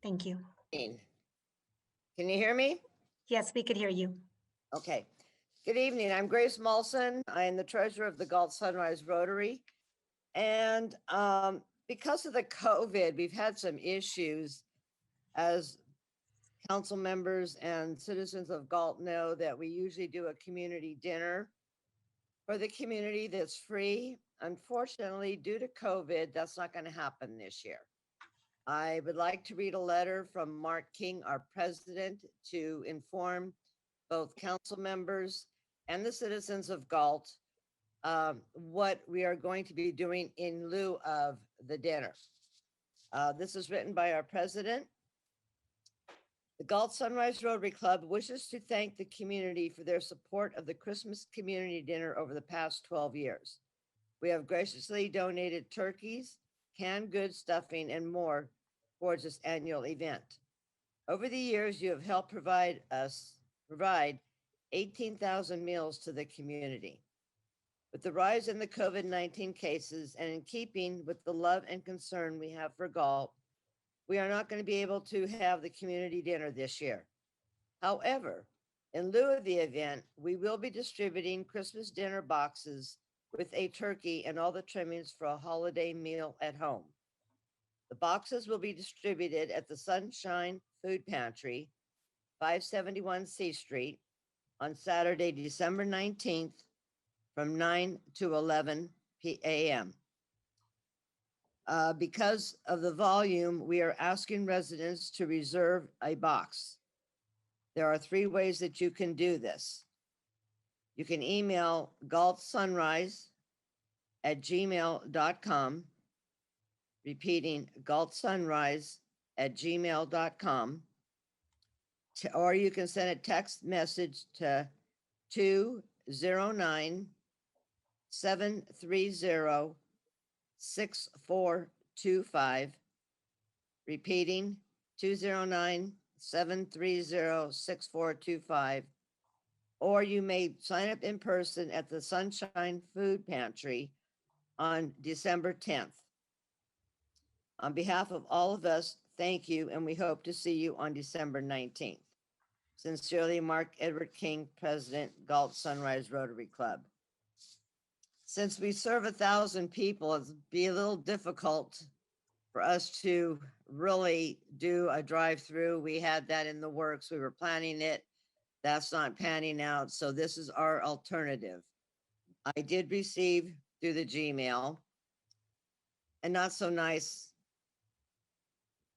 Thank you. Can you hear me? Yes, we could hear you. Okay. Good evening. I'm Grace Molson. I am the treasurer of the Galt Sunrise Rotary. And because of the COVID, we've had some issues. As council members and citizens of Galt know, that we usually do a community dinner for the community that's free. Unfortunately, due to COVID, that's not going to happen this year. I would like to read a letter from Mark King, our president, to inform both council members and the citizens of Galt what we are going to be doing in lieu of the dinner. This is written by our president. The Galt Sunrise Rotary Club wishes to thank the community for their support of the Christmas community dinner over the past 12 years. We have graciously donated turkeys, canned goods, stuffing, and more towards this annual event. Over the years, you have helped provide 18,000 meals to the community. With the rise in the COVID-19 cases and in keeping with the love and concern we have for Galt, we are not going to be able to have the community dinner this year. However, in lieu of the event, we will be distributing Christmas dinner boxes with a turkey and all the trimmings for a holiday meal at home. The boxes will be distributed at the Sunshine Food Pantry, 571 C Street, on Saturday, December 19th, from 9 to 11 a.m. Because of the volume, we are asking residents to reserve a box. There are 3 ways that you can do this. You can email galtsunrise@gmail.com, repeating galtsunrise@gmail.com, or you can send a text message to 209-730-6425, repeating 209-730-6425. Or you may sign up in person at the Sunshine Food Pantry on December 10th. On behalf of all of us, thank you, and we hope to see you on December 19th. Sincerely, Mark Edward King, President, Galt Sunrise Rotary Club. Since we serve 1,000 people, it'd be a little difficult for us to really do a drive-through. We had that in the works. We were planning it. That's not panning out. So this is our alternative. I did receive through the Gmail a not so nice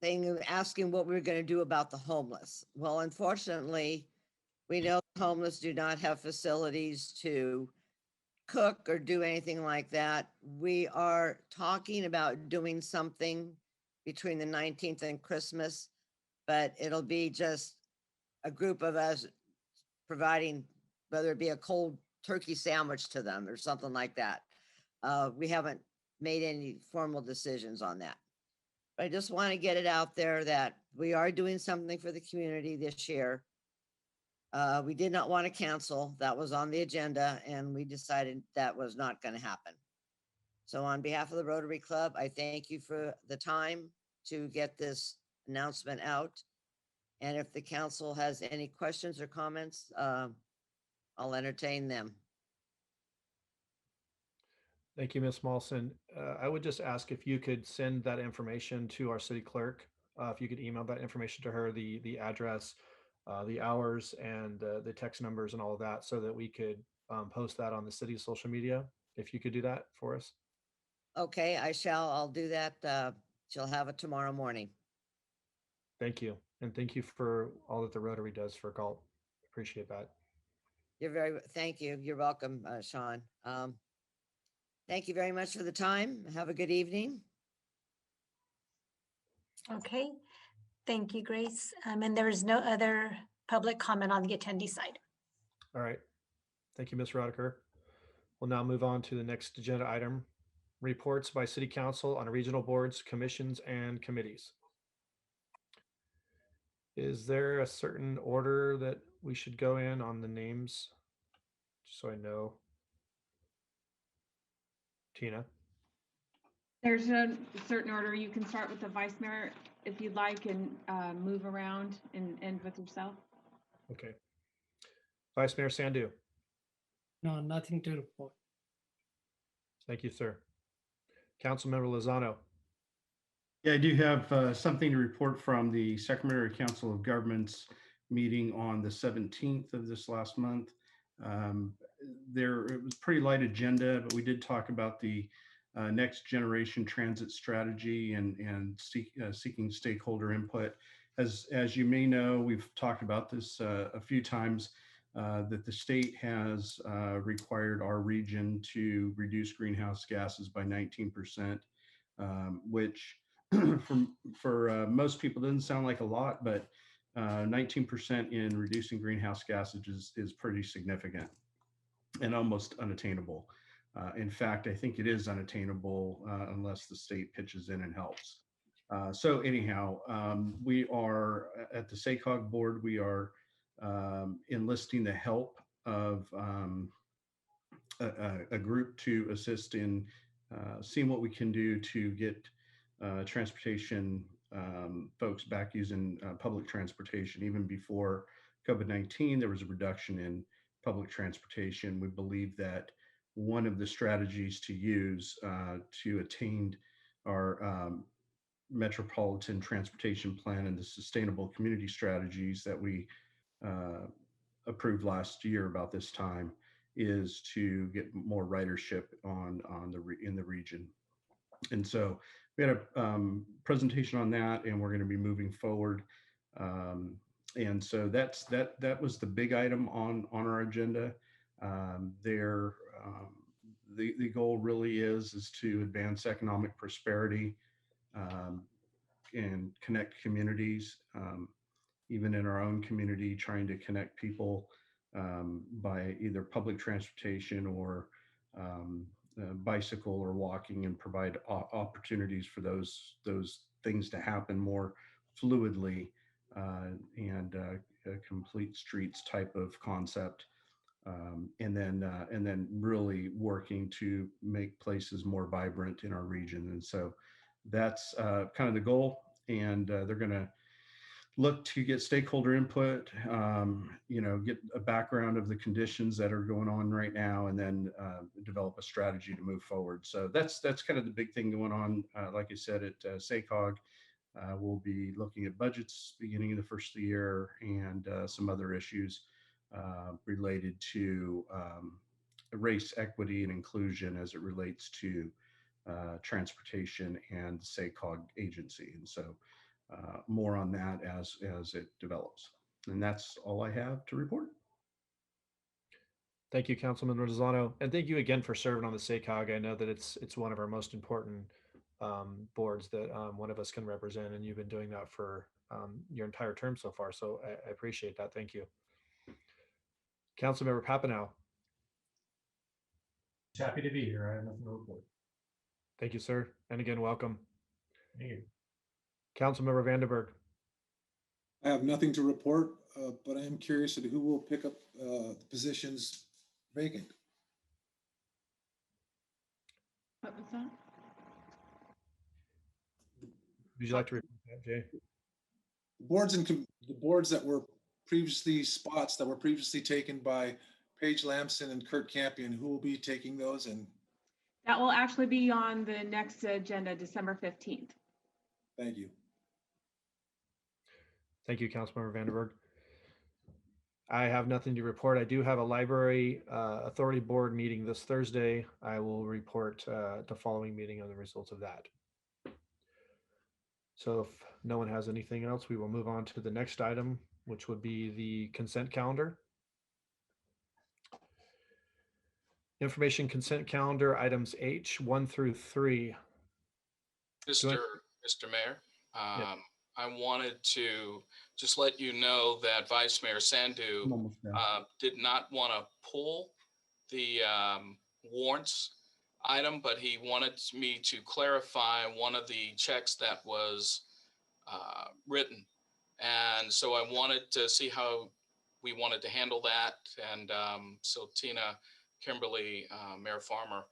thing asking what we were going to do about the homeless. Well, unfortunately, we know homeless do not have facilities to cook or do anything like that. We are talking about doing something between the 19th and Christmas, but it'll be just a group of us providing, whether it be a cold turkey sandwich to them or something like that. We haven't made any formal decisions on that. But I just want to get it out there that we are doing something for the community this year. We did not want to cancel. That was on the agenda, and we decided that was not going to happen. So on behalf of the Rotary Club, I thank you for the time to get this announcement out. And if the council has any questions or comments, I'll entertain them. Thank you, Ms. Malson. I would just ask if you could send that information to our city clerk. If you could email that information to her, the address, the hours, and the text numbers and all of that, so that we could post that on the city's social media. If you could do that for us. Okay, I shall. I'll do that. She'll have it tomorrow morning. Thank you. And thank you for all that the Rotary does for Galt. Appreciate that. Thank you. You're welcome, Sean. Thank you very much for the time. Have a good evening. Okay, thank you, Grace. And there is no other public comment on the attendee side. All right. Thank you, Ms. Rodiker. We'll now move on to the next agenda item, reports by City Council on regional boards, commissions, and committees. Is there a certain order that we should go in on the names? Just so I know. Tina? There's a certain order. You can start with the vice mayor if you'd like and move around and end with yourself. Okay. Vice Mayor Sandu. No, nothing to report. Thank you, sir. Councilmember Lozano. Yeah, I do have something to report from the Sacramento Council of Governments meeting on the 17th of this last month. It was pretty light agenda, but we did talk about the next generation transit strategy and seeking stakeholder input. As you may know, we've talked about this a few times, that the state has required our region to reduce greenhouse gases by 19%, which for most people doesn't sound like a lot, but 19% in reducing greenhouse gases is pretty significant and almost unattainable. In fact, I think it is unattainable unless the state pitches in and helps. So anyhow, we are at the SACOG board, we are enlisting the help of a group to assist in seeing what we can do to get transportation folks back using public transportation. Even before COVID-19, there was a reduction in public transportation. We believe that one of the strategies to use to attain our metropolitan transportation plan and the sustainable community strategies that we approved last year about this time is to get more ridership in the region. And so we had a presentation on that, and we're going to be moving forward. And so that was the big item on our agenda. There, the goal really is to advance economic prosperity and connect communities, even in our own community, trying to connect people by either public transportation or bicycle or walking, and provide opportunities for those things to happen more fluidly, and a complete streets type of concept. And then really working to make places more vibrant in our region. And so that's kind of the goal. And they're going to look to get stakeholder input, get a background of the conditions that are going on right now, and then develop a strategy to move forward. So that's kind of the big thing going on. Like I said, at SACOG, we'll be looking at budgets beginning of the first of the year, and some other issues related to race equity and inclusion as it relates to transportation and the SACOG agency. And so more on that as it develops. And that's all I have to report. Thank you, Councilman Rosano, and thank you again for serving on the SACOG. I know that it's one of our most important boards that one of us can represent, and you've been doing that for your entire term so far. So I appreciate that. Thank you. Councilmember Papineau. Happy to be here. I have nothing to report. Thank you, sir. And again, welcome. Thank you. Councilmember Vandenberg. I have nothing to report, but I am curious at who will pick up the positions vacant. What was that? Would you like to repeat that, Jay? The boards that were previously spots that were previously taken by Paige Lamson and Kurt Campion, who will be taking those? And That will actually be on the next agenda, December 15th. thank you. Thank you, Councilmember Vandenberg. I have nothing to report. I do have a library authority board meeting this Thursday. I will report the following meeting on the results of that. So if no one has anything else, we will move on to the next item, which would be the consent calendar. Information consent calendar items H 1 through 3. Mr. Mayor, I wanted to just let you know that Vice Mayor Sandu did not want to pull the warrants item, but he wanted me to clarify one of the checks that was written. And so I wanted to see how we wanted to handle that. And so Tina, Kimberly, Mayor Farmer,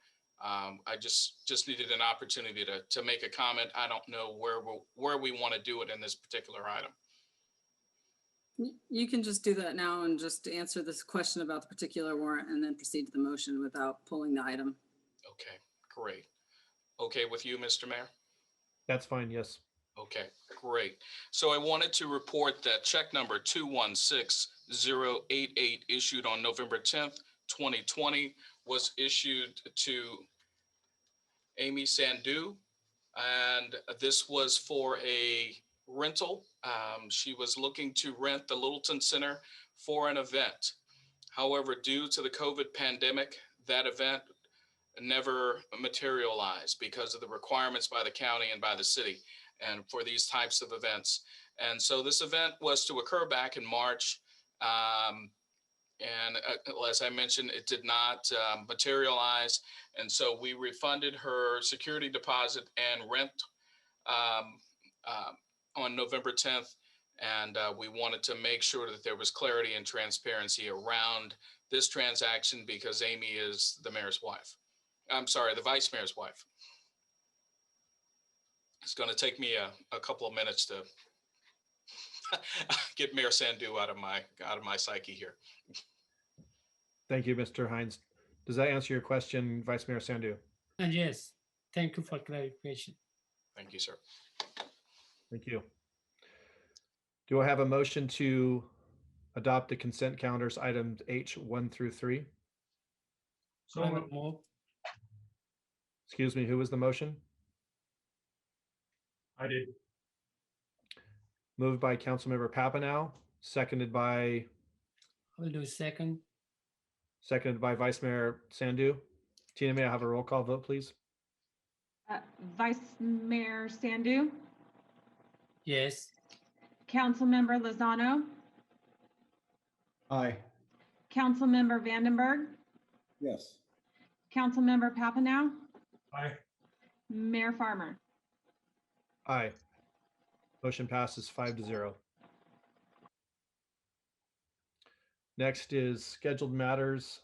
I just needed an opportunity to make a comment. I don't know where we want to do it in this particular item. You can just do that now and just answer this question about the particular warrant and then proceed to the motion without pulling the item. Okay, great. Okay with you, Mr. Mayor? That's fine, yes. Okay, great. So I wanted to report that check number 216088 issued on November 10th, 2020 was issued to Amy Sandu, and this was for a rental. She was looking to rent the Littleton Center for an event. However, due to the COVID pandemic, that event never materialized because of the requirements by the county and by the city and for these types of events. And so this event was to occur back in March. And as I mentioned, it did not materialize. And so we refunded her security deposit and rent on November 10th. And we wanted to make sure that there was clarity and transparency around this transaction because Amy is the mayor's wife. I'm sorry, the vice mayor's wife. It's going to take me a couple of minutes to get Mayor Sandu out of my psyche here. Thank you, Mr. Hines. Does that answer your question, Vice Mayor Sandu? And yes, thank you for clarification. Thank you, sir. Thank you. Do I have a motion to adopt the consent calendars items H 1 through 3? So move. Excuse me, who was the motion? I did. Moved by Councilmember Papineau, seconded by I will do second. Vice Mayor Sandu. Tina, may I have a roll call vote, please? Vice Mayor Sandu, Yes. Councilmember Lozano, Aye. Councilmember Vandenberg, Yes. Councilmember Papineau, Aye. Mayor Farmer. Aye. Motion passes 5-0. Next is scheduled matters.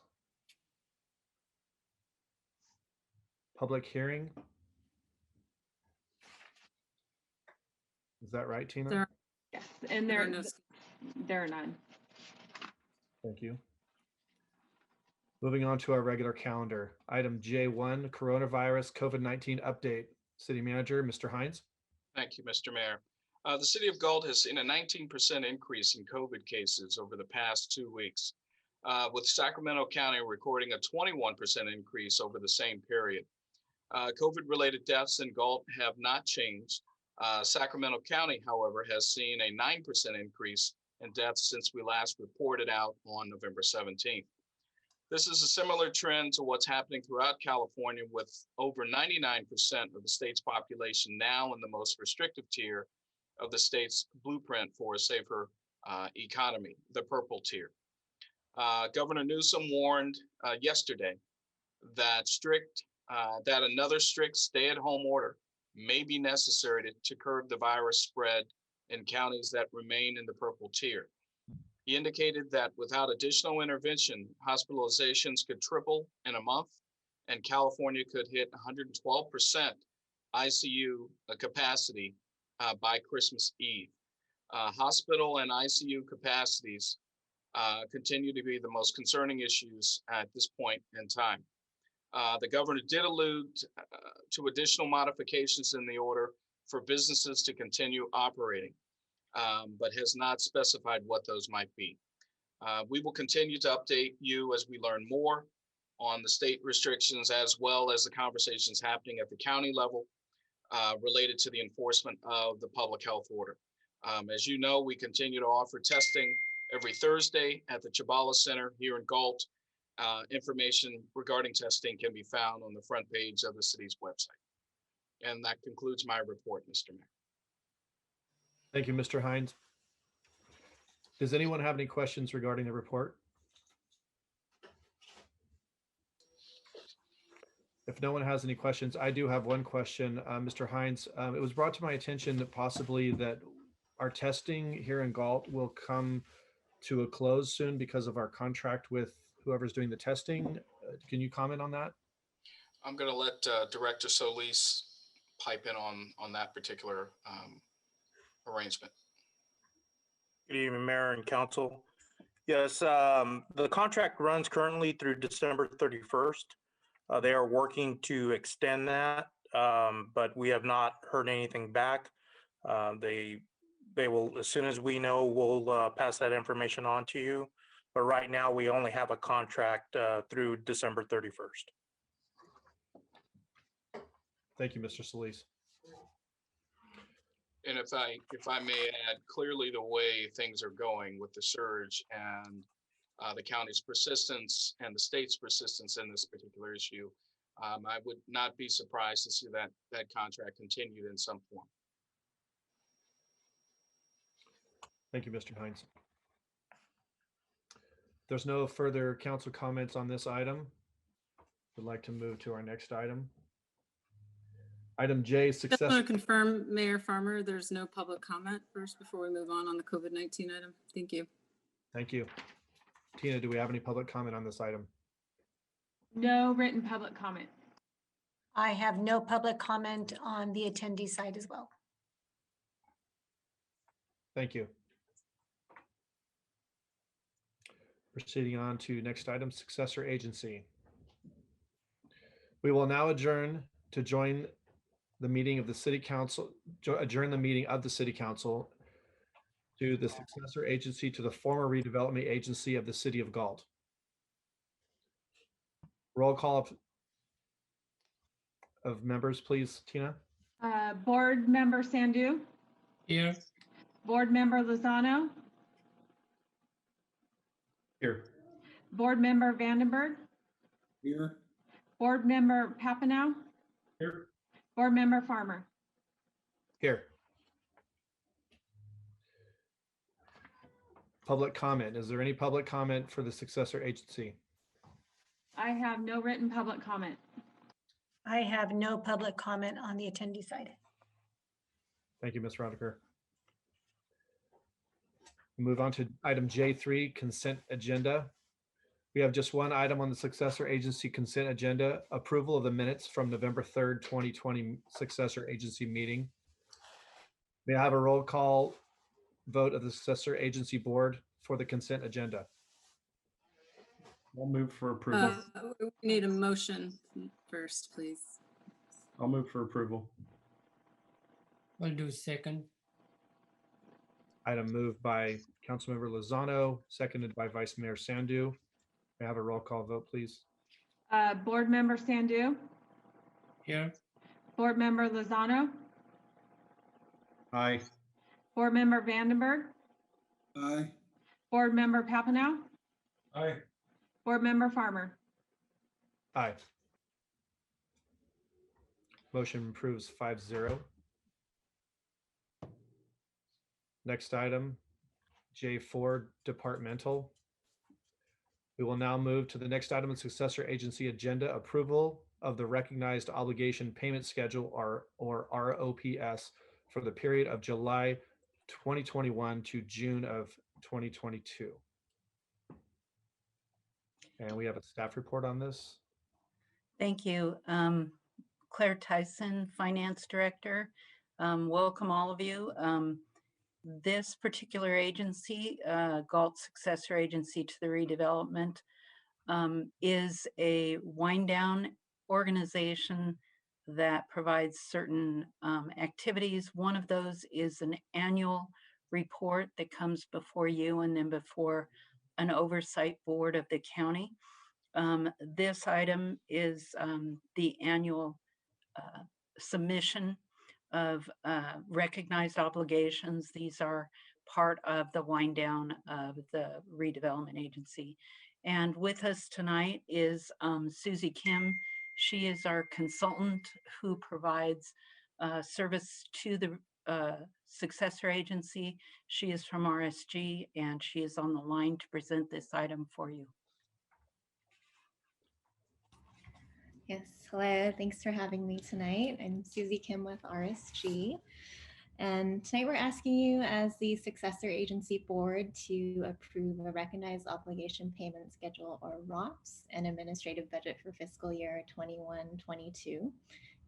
Public hearing. Is that right, Tina? There Yes, and there are no there are none. Thank you. Moving on to our regular calendar. Item J1, coronavirus COVID-19 update. City Manager, Mr. Hines. Thank you, Mr. Mayor. The city of Galt has seen a 19% increase in COVID cases over the past 2 weeks, with Sacramento County recording a 21% increase over the same period. COVID-related deaths in Galt have not changed. Sacramento County, however, has seen a 9% increase in deaths since we last reported out on November 17th. This is a similar trend to what's happening throughout California, with over 99% of the state's population now in the most restrictive tier of the state's blueprint for a safer economy, the purple tier. Governor Newsom warned yesterday that another strict stay-at-home order may be necessary to curb the virus spread in counties that remain in the purple tier. He indicated that without additional intervention, hospitalizations could triple in a month, and California could hit 112% ICU capacity by Christmas Eve. Hospital and ICU capacities continue to be the most concerning issues at this point in time. The governor did allude to additional modifications in the order for businesses to continue operating, but has not specified what those might be. We will continue to update you as we learn more on the state restrictions, as well as the conversations happening at the county level related to the enforcement of the public health order. As you know, we continue to offer testing every Thursday at the Chabala Center here in Galt. Information regarding testing can be found on the front page of the city's website. And that concludes my report, Mr. Mayor. Thank you, Mr. Hines. Does anyone have any questions regarding the report? If no one has any questions, I do have one question, Mr. Hines. It was brought to my attention that possibly that our testing here in Galt will come to a close soon because of our contract with whoever's doing the testing. Can you comment on that? I'm going to let Director Solis pipe in on that particular arrangement. Good evening, Mayor and Council. Yes, the contract runs currently through December 31st. They are working to extend that, but we have not heard anything back. They will, as soon as we know, we'll pass that information on to you. But right now, we only have a contract through December 31st. Thank you, Mr. Solis. And if I may add, clearly the way things are going with the surge and the county's persistence and the state's persistence in this particular issue, I would not be surprised to see that contract continued in some form. Thank you, Mr. Hines. There's no further council comments on this item. Would like to move to our next item. Item J, Just success. want to confirm, Mayor Farmer, there's no public comment first before we move on the COVID-19 item. Thank you. Thank you. Tina, do we have any public comment on this item? No written public comment. I have no public comment on the attendee side as well. Thank you. Proceeding on to next item, successor agency. We will now adjourn to join the meeting of the city council, adjourn the meeting of the city council to the successor agency to the former redevelopment agency of the city of Galt. Roll call of members, please, Tina. Board Member Sandu, Here. Board Member Lozano, Here. Board Member Vandenberg, Here. Board Member Papanow, Here. Board Member Farmer. Here. Public comment. Is there any public comment for the successor agency? I have no written public comment. I have no public comment on the attendee side. Thank you, Ms. Rodiker. Move on to item J3, consent agenda. We have just one item on the successor agency consent agenda, approval of the minutes from November 3rd, 2020 successor agency meeting. May I have a roll call vote of the successor agency board for the consent agenda? I'll move for approval. We need a motion first, please. I'll move for approval. I'll do second. Item moved by Councilmember Lozano, seconded by Vice Mayor Sandu. May I have a roll call vote, please? Board Member Sandu, Here. Board Member Lozano, Aye. Board Member Vandenberg, Aye. Board Member Papanow, Aye. Board Member Farmer. Aye. Motion approves 5-0. Next item, J4, departmental. We will now move to the next item of successor agency agenda, approval of the recognized obligation payment schedule, or ROPS, for the period of July 2021 to June of 2022. And we have a staff report on this. Thank you. Claire Tyson, Finance Director. Welcome all of you. This particular agency, Galt Successor Agency to the Redevelopment, is a wind down organization that provides certain activities. One of those is an annual report that comes before you and then before an oversight board of the county. This item is the annual submission of recognized obligations. These are part of the wind down of the redevelopment agency. And with us tonight is Susie Kim. She is our consultant who provides service to the successor agency. She is from RSG and she is on the line to present this item for you. Yes, hello. Thanks for having me tonight. I'm Susie Kim with RSG. And tonight we're asking you as the successor agency board to approve a recognized obligation payment schedule, or ROPS, and administrative budget for fiscal year 21-22.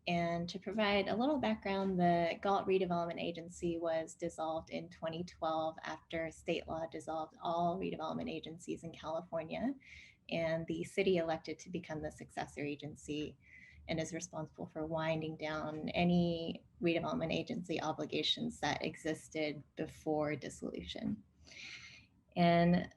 And to provide a little background, the Galt Redevelopment Agency was dissolved in 2012 after state law dissolved all redevelopment agencies in California. And the city elected to become the successor agency and is responsible for winding down any redevelopment agency obligations that existed before dissolution. And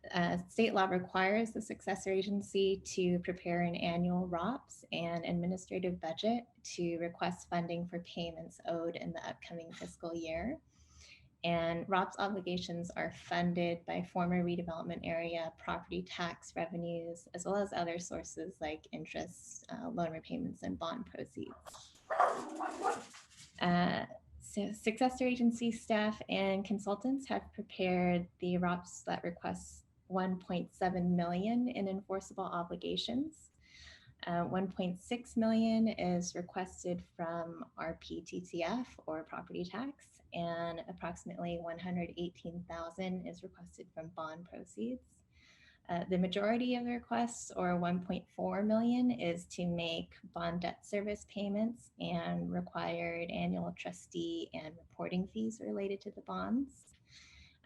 state law requires the successor agency to prepare an annual ROPS and administrative budget to request funding for payments owed in the upcoming fiscal year. And ROPS obligations are funded by former redevelopment area property tax revenues, as well as other sources like interest, loan repayments, and bond proceeds. So successor agency staff and consultants have prepared the ROPS that requests 1.7 million in enforceable obligations. 1.6 million is requested from RPTTF, or property tax, and approximately 118,000 is requested from bond proceeds. The majority of the requests, or 1.4 million, is to make bond debt service payments and required annual trustee and reporting fees related to the bonds.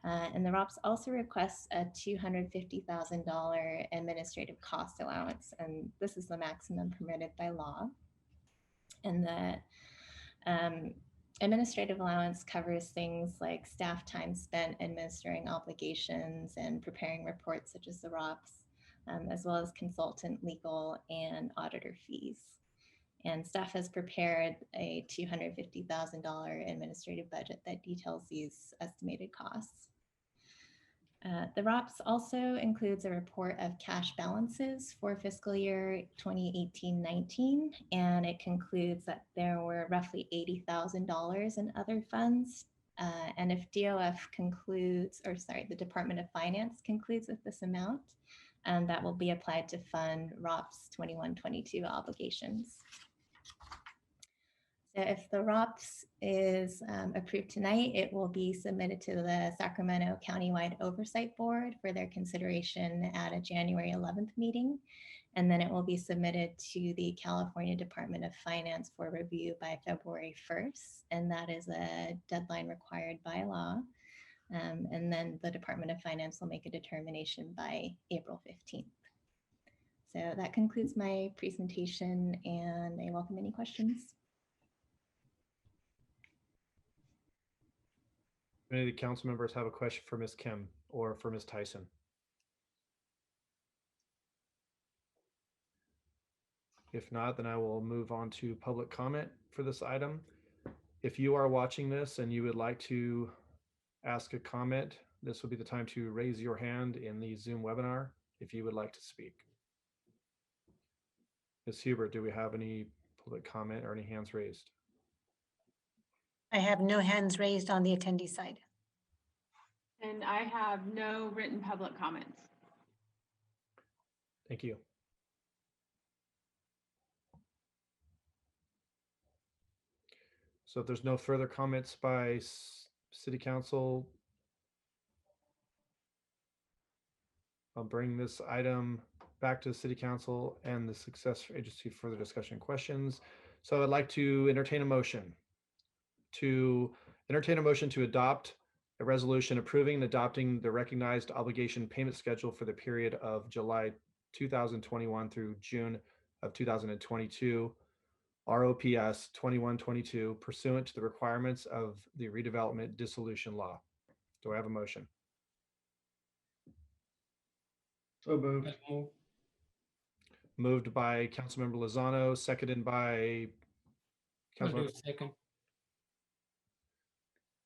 And the ROPS also requests a $250,000 administrative cost allowance, and this is the maximum permitted by law. And the administrative allowance covers things like staff time spent administering obligations and preparing reports such as the ROPS, as well as consultant, legal, and auditor fees. And staff has prepared a $250,000 administrative budget that details these estimated costs. The ROPS also includes a report of cash balances for fiscal year 2018-19, and it concludes that there were roughly $80,000 in other funds. And if DOF concludes, or sorry, the Department of Finance concludes with this amount, that will be applied to fund ROPS 21-22 obligations. So if the ROPS is approved tonight, it will be submitted to the Sacramento Countywide Oversight Board for their consideration at a January 11th meeting. And then it will be submitted to the California Department of Finance for review by February 1st. And that is a deadline required by law. And then the Department of Finance will make a determination by April 15th. So that concludes my presentation, and I welcome any questions. Any of the council members have a question for Ms. Kim or for Ms. Tyson? If not, then I will move on to public comment for this item. If you are watching this and you would like to ask a comment, this will be the time to raise your hand in the Zoom webinar if you would like to speak. Ms. Hubert, do we have any public comment or any hands raised? I have no hands raised on the attendee side. And I have no written public comments. Thank you. So if there's no further comments by City Council, I'll bring this item back to the City Council and the successor agency for further discussion and questions. So I'd like to entertain a motion to adopt a resolution approving and adopting the recognized obligation payment schedule for the period of July 2021 through June of 2022, ROPS 2122, pursuant to the requirements of the redevelopment dissolution law. Do I have a motion? So moved. Moved by Councilmember Lozano, seconded by Councilmember. Second.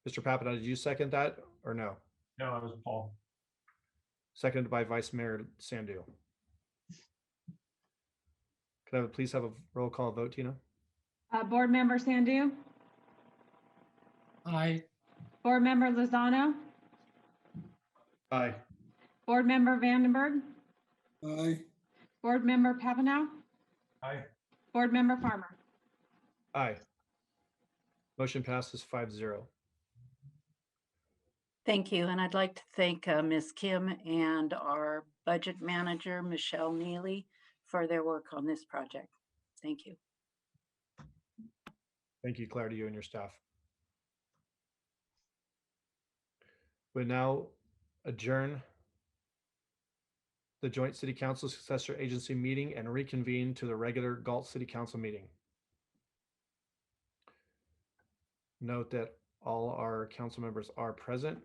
Mr. Papineau, did you second that or no? No, it was Paul. Seconded by Vice Mayor Sandu. Could I please have a roll call vote, Tina? Board Member Sandu? Aye. Board Member Lozano? Aye. Board Member Vandenberg? Aye. Board Member Papineau? Aye. Board Member Farmer? Aye. Motion passes 5-0. Thank you. And I'd like to thank Ms. Kim and our budget manager, Michelle Neely, for their work on this project. Thank you. Thank you, Claire, to you and your staff. We now adjourn the joint City Council successor agency meeting and reconvene to the regular Galt City Council meeting. Note that all our council members are present.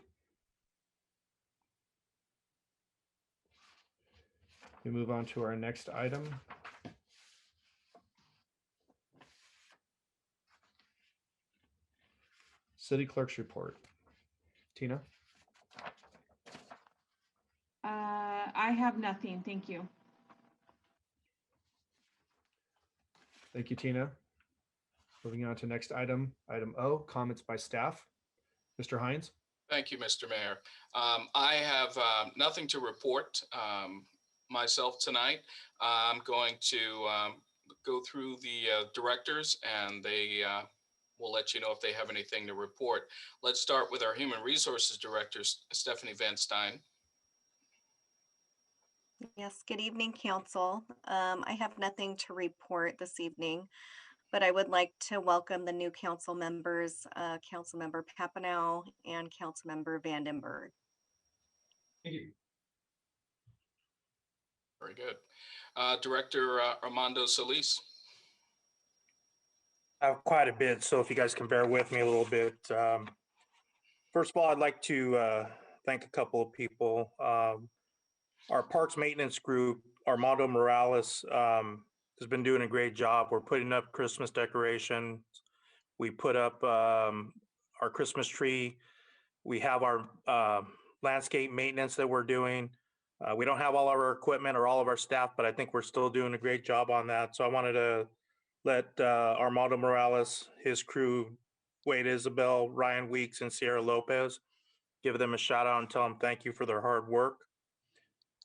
We move on to our next item. City Clerk's report. Tina? I have nothing, thank you. Thank you, Tina. Moving on to next item, item O, comments by staff. Mr. Hines? Thank you, Mr. Mayor. I have nothing to report myself tonight. I'm going to go through the directors, and they will let you know if they have anything to report. Let's start with our Human Resources Director, Stephanie Van Stein. Yes, good evening, Council. I have nothing to report this evening, but I would like to welcome the new council members, Councilmember Papineau and Councilmember Vandenberg. Thank you. Very good. Director Armando Solis. I have quite a bit, so if you guys can bear with me a little bit. First of all, I'd like to thank a couple of people. Our Parks Maintenance Group, Armando Morales, has been doing a great job. We're putting up Christmas decorations. We put up our Christmas tree. We have our landscape maintenance that we're doing. We don't have all of our equipment or all of our staff, but I think we're still doing a great job on that. So I wanted to let Armando Morales, his crew, Wade Isabel, Ryan Weeks, and Sierra Lopez, give them a shout out and tell them thank you for their hard work.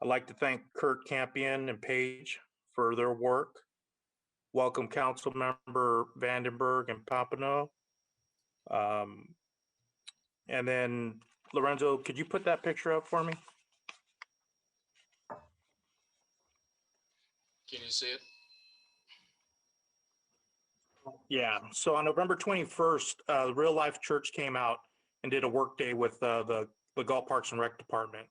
I'd like to thank Kurt Campion and Paige for their work. Welcome Council Member Vandenberg and Papineau. And then Lorenzo, could you put that picture up for me? Can you see it? Yeah, so on November 21st, the Real Life Church came out and did a work day with the Galt Parks and Rec Department.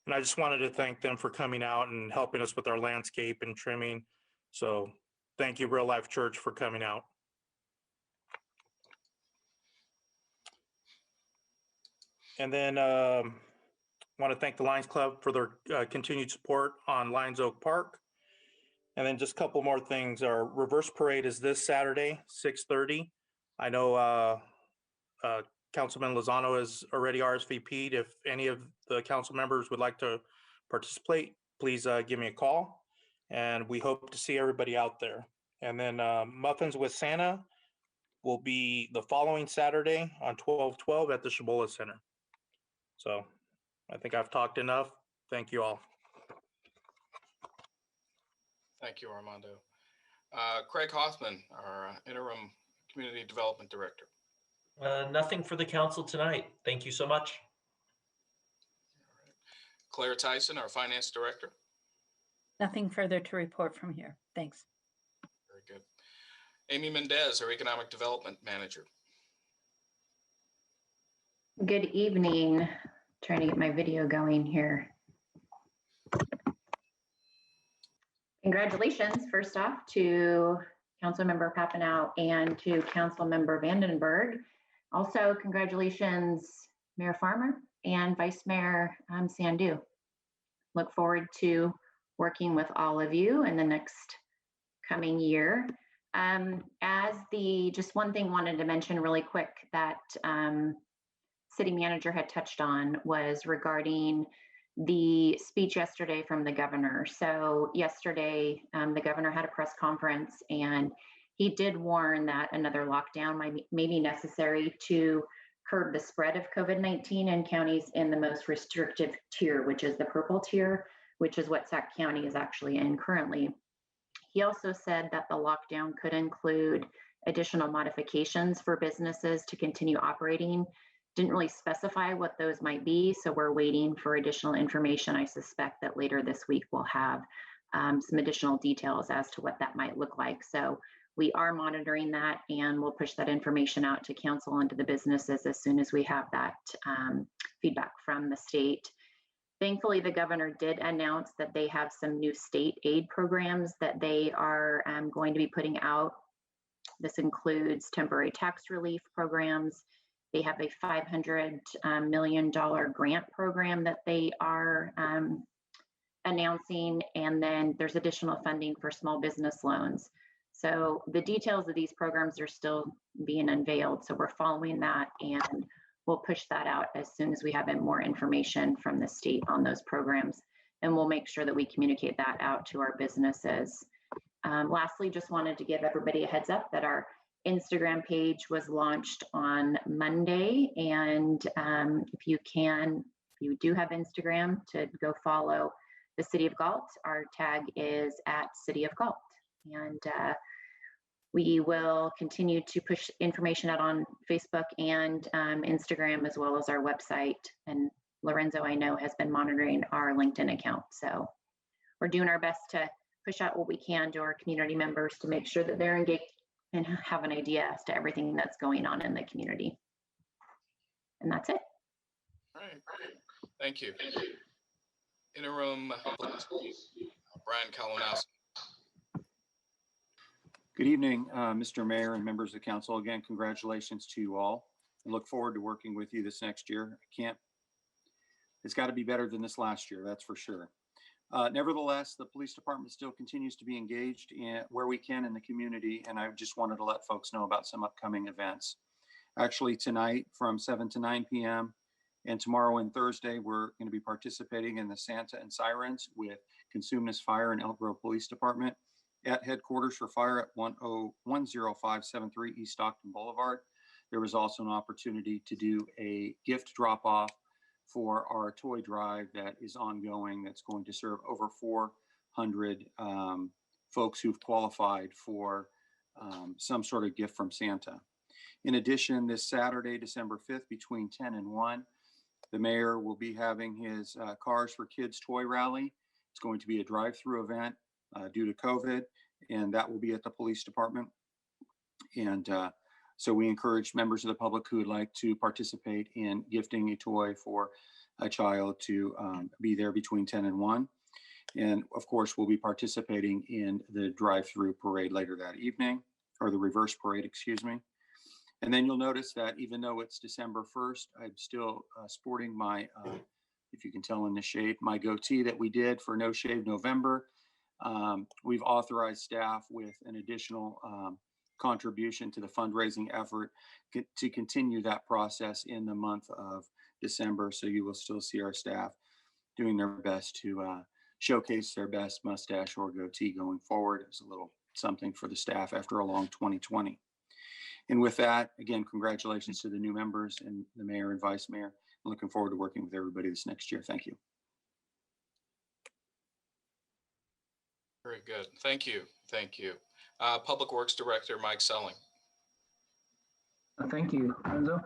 And I just wanted to thank them for coming out and helping us with our landscape and trimming. So thank you, Real Life Church, for coming out. And then want to thank the Lions Club for their continued support on Lions Oak Park. And then just a couple more things. Our reverse parade is this Saturday, 6:30. I know Councilman Lozano has already RSVP'd. If any of the council members would like to participate, please give me a call. And we hope to see everybody out there. And then Muffins with Santa will be the following Saturday on 12/12 at the Shabola Center. So I think I've talked enough. Thank you all. Thank you, Armando. Craig Hoffman, our interim community development director. Nothing for the council tonight. Thank you so much. Claire Tyson, our finance director. Nothing further to report from here. Thanks. Very good. Amy Mendez, our economic development manager. Good evening. Trying to get my video going here. Congratulations, first off, to Councilmember Papineau and to Councilmember Vandenberg. Also, congratulations, Mayor Farmer and Vice Mayor Sandu. Look forward to working with all of you in the next coming year. Just one thing wanted to mention really quick that City Manager had touched on was regarding the speech yesterday from the governor. So yesterday, the governor had a press conference and he did warn that another lockdown may be necessary to curb the spread of COVID-19 in counties in the most restrictive tier, which is the purple tier, which is what Sac County is actually in currently. He also said that the lockdown could include additional modifications for businesses to continue operating. Didn't really specify what those might be, so we're waiting for additional information. I suspect that later this week we'll have some additional details as to what that might look like. So we are monitoring that and we'll push that information out to council and to the businesses as soon as we have that feedback from the state. Thankfully, the governor did announce that they have some new state aid programs that they are going to be putting out. This includes temporary tax relief programs. They have a $500 million grant program that they are announcing, and then there's additional funding for small business loans. So the details of these programs are still being unveiled. So we're following that and we'll push that out as soon as we have more information from the state on those programs. And we'll make sure that we communicate that out to our businesses. Lastly, just wanted to give everybody a heads up that our Instagram page was launched on Monday. And if you do have Instagram, to go follow the City of Galt. Our tag is @CityofGalt. And we will continue to push information out on Facebook and Instagram, as well as our website. And Lorenzo, I know, has been monitoring our LinkedIn account. So we're doing our best to push out what we can to our community members to make sure that they're engaged and have an idea as to everything that's going on in the community. And that's it. All right, thank you. Interim Brian Kalinowski. Good evening, Mr. Mayor and members of the council. Again, congratulations to you all. I look forward to working with you this next year. It's got to be better than this last year, that's for sure. Nevertheless, the police department still continues to be engaged in where we can in the community, and I just wanted to let folks know about some upcoming events. Actually, tonight from 7 to 9 p.m. and tomorrow and Thursday, we're going to be participating in the Santa and Sirens with Consumnes Fire and Elk Grove Police Department at headquarters for fire at 10573 East Stockton Boulevard. There was also an opportunity to do a gift drop-off for our toy drive that is ongoing, that's going to serve over 400 folks who've qualified for some sort of gift from Santa. In addition, this Saturday, December 5th, between 10 and 1, the mayor will be having his Cars for Kids toy rally. It's going to be a drive-through event due to COVID, and that will be at the police department. And so we encourage members of the public who would like to participate in gifting a toy for a child to be there between 10 and 1. And of course, we'll be participating in the drive-through parade later that evening, or the reverse parade, excuse me. And then you'll notice that even though it's December 1st, I'm still sporting my, if you can tell in the shade, my goatee that we did for No Shave November. We've authorized staff with an additional contribution to the fundraising effort to continue that process in the month of December. So you will still see our staff doing their best to showcase their best mustache or goatee going forward as a little something for the staff after a long 2020. And with that, again, congratulations to the new members and the mayor and vice mayor. I'm looking forward to working with everybody this next year. Thank you. Very good. Thank you. Thank you. Public Works Director Mike Selling. Thank you, Enzo.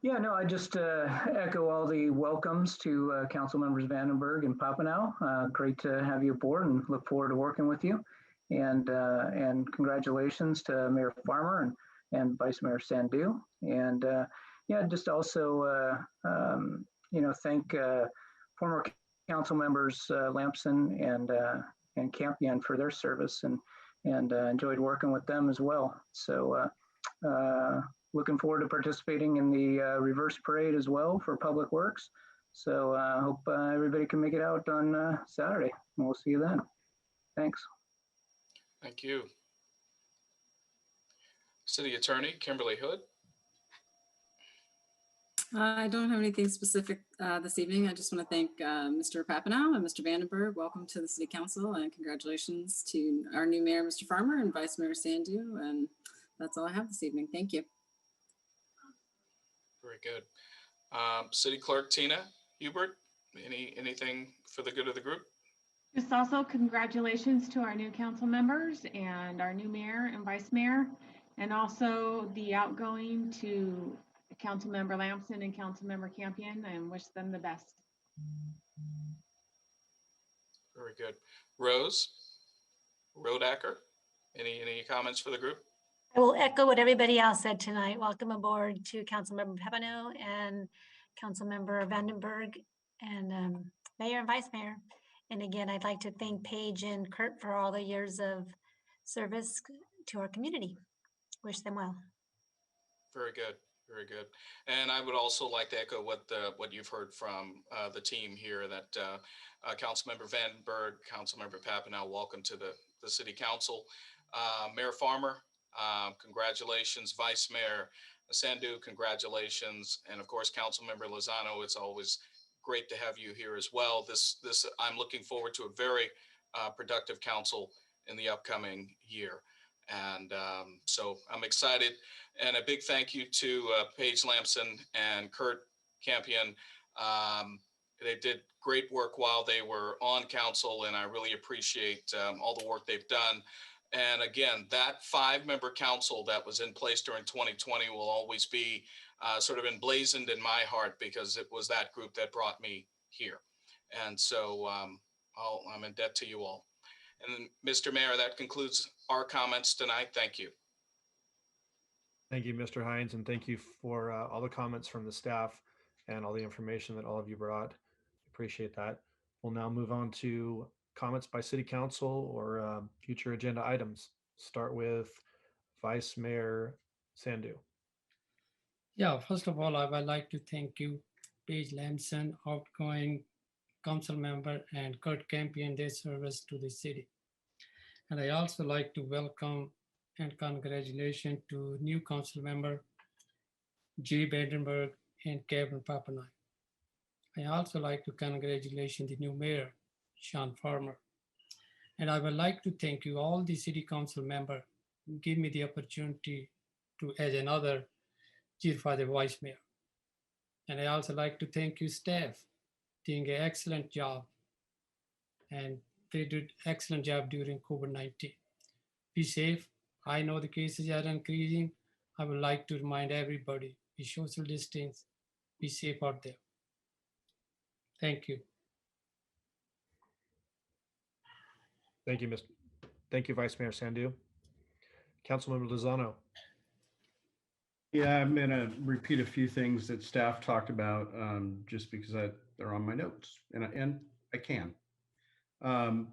Yeah, no, I just echo all the welcomes to Council Members Vandenberg and Papineau. Great to have you aboard and look forward to working with you. And congratulations to Mayor Farmer and Vice Mayor Sandu. And yeah, just also, thank former Council Members Lampson and Campion for their service, and enjoyed working with them as well. So looking forward to participating in the reverse parade as well for Public Works. So I hope everybody can make it out on Saturday, and we'll see you then. Thanks. Thank you. City Attorney Kimberly Hood. I don't have anything specific this evening. I just want to thank Mr. Papineau and Mr. Vandenberg. Welcome to the City Council, and congratulations to our new mayor, Mr. Farmer, and Vice Mayor Sandu. And that's all I have this evening. Thank you. Very good. City Clerk Tina Hubert, anything for the good of the group? Just also congratulations to our new council members and our new mayor and vice mayor, and also the outgoing to Councilmember Lampson and Councilmember Campion, and wish them the best. Very good. Rose Rodacker, any comments for the group? I will echo what everybody else said tonight. Welcome aboard to Councilmember Papineau and Councilmember Vandenberg and Mayor and Vice Mayor. And again, I'd like to thank Paige and Kurt for all the years of service to our community. Wish them well. Very good. Very good. And I would also like to echo what you've heard from the team here, that Councilmember Vandenberg, Councilmember Papineau, welcome to the City Council. Mayor Farmer, congratulations. Vice Mayor Sandu, congratulations. And of course, Councilmember Lozano, it's always great to have you here as well. I'm looking forward to a very productive council in the upcoming year. And so I'm excited. And a big thank you to Paige Lampson and Kurt Campion. They did great work while they were on council, and I really appreciate all the work they've done. And again, that 5-member council that was in place during 2020 will always be sort of emblazoned in my heart, because it was that group that brought me here. And so I'm in debt to you all. And Mr. Mayor, that concludes our comments tonight. Thank you. Thank you, Mr. Hines, and thank you for all the comments from the staff and all the information that all of you brought. Appreciate that. We'll now move on to comments by City Council or future agenda items. Start with Vice Mayor Sandu. Yeah, first of all, I would like to thank you, Paige Lampson, outgoing council member and Kurt Campion, their service to the city. And I also like to welcome and congratulations to new council member Jay Vandenberg and Kevin Papanoy. I also like to congratulate the new mayor, Sean Farmer. And I would like to thank you all the city council member who give me the opportunity to as another chief for the vice mayor. And I also like to thank you staff doing an excellent job. And they did excellent job during COVID-19. Be safe. I know the cases are increasing. I would like to remind everybody, be social distance, be safe out there. Thank you. Thank you, Thank you, Vice Mayor Sandu. Councilmember Lozano. Yeah, I'm going to repeat a few things that staff talked about just because they're on my notes, and I can.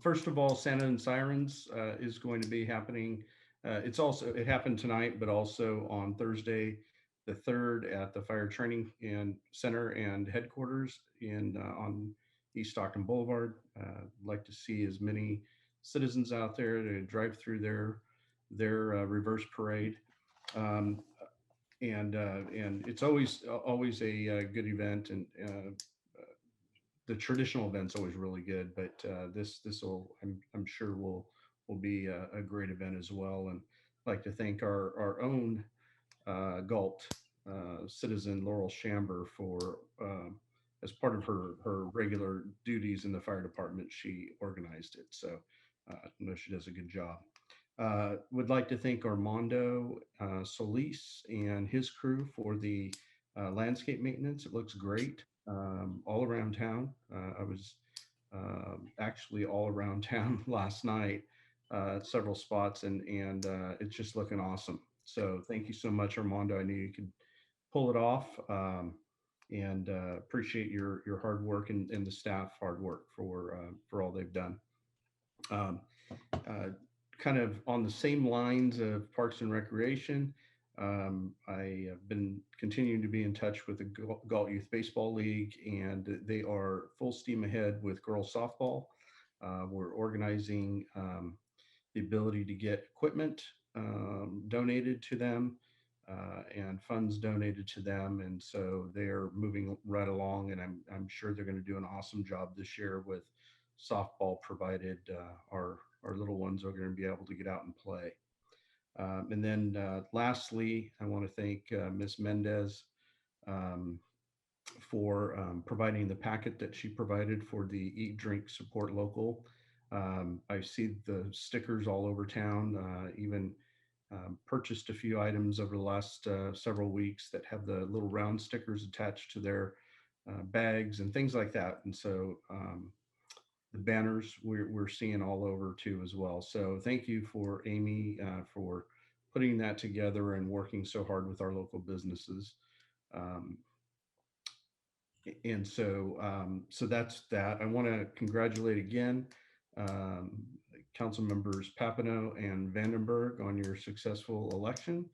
First of all, Santa and Sirens is going to be happening. It happened tonight, but also on Thursday, the 3rd at the Fire Training Center and headquarters on East Stockton Boulevard. I'd like to see as many citizens out there to drive through their reverse parade. And it's always a good event, and the traditional event's always really good, but this will I'm sure will be a great event as well. And I'd like to thank our own Galt citizen Laurel Chamber for as part of her regular duties in the fire department, she organized it. So I know she does a good job. Would like to thank Armando Solis and his crew for the landscape maintenance. It looks great all around town. I was actually all around town last night at several spots, and it's just looking awesome. So thank you so much, Armando. I knew you could pull it off, and appreciate your hard work and the staff hard work for all they've done. Kind of on the same lines of Parks and Recreation, I have been continuing to be in touch with the Galt Youth Baseball League, and they are full steam ahead with girls softball. We're organizing the ability to get equipment donated to them and funds donated to them, and so they're moving right along. And I'm sure they're going to do an awesome job this year with softball, provided our little ones are going to be able to get out and play. And then lastly, I want to thank Ms. Mendez for providing the packet that she provided for the Eat, Drink, Support Local. I see the stickers all over town, even purchased a few items over the last several weeks that have the little round stickers attached to their bags and things like that. And so the banners we're seeing all over too as well. So thank you for Amy for putting that together and working so hard with our local businesses. And so so that's that. I want to congratulate again Council members Papineau and Vandenberg on your successful election,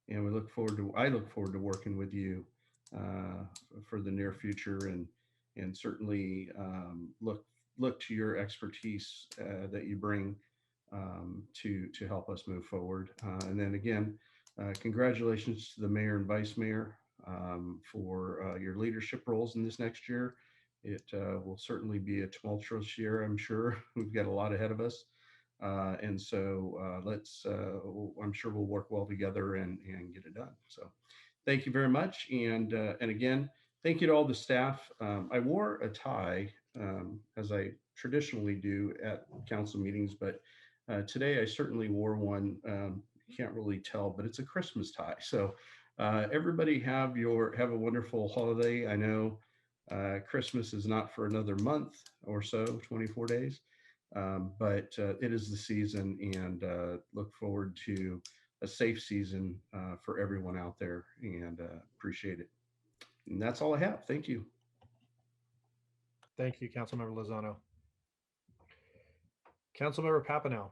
and I look forward to working with you for the near future, and certainly look to your expertise that you bring to help us move forward. And then again, congratulations to the mayor and vice mayor for your leadership roles in this next year. It will certainly be a tumultuous year, I'm sure. We've got a lot ahead of us. And so I'm sure we'll work well together and get it done. So thank you very much. And again, thank you to all the staff. I wore a tie as I traditionally do at council meetings, but today I certainly wore one. You can't really tell, but it's a Christmas tie. So everybody have a wonderful holiday. I know Christmas is not for another month or so, 24 days, but it is the season, and look forward to a safe season for everyone out there, and appreciate it. And that's all I have. Thank you. Thank you, Councilmember Lozano. Councilmember Papineau.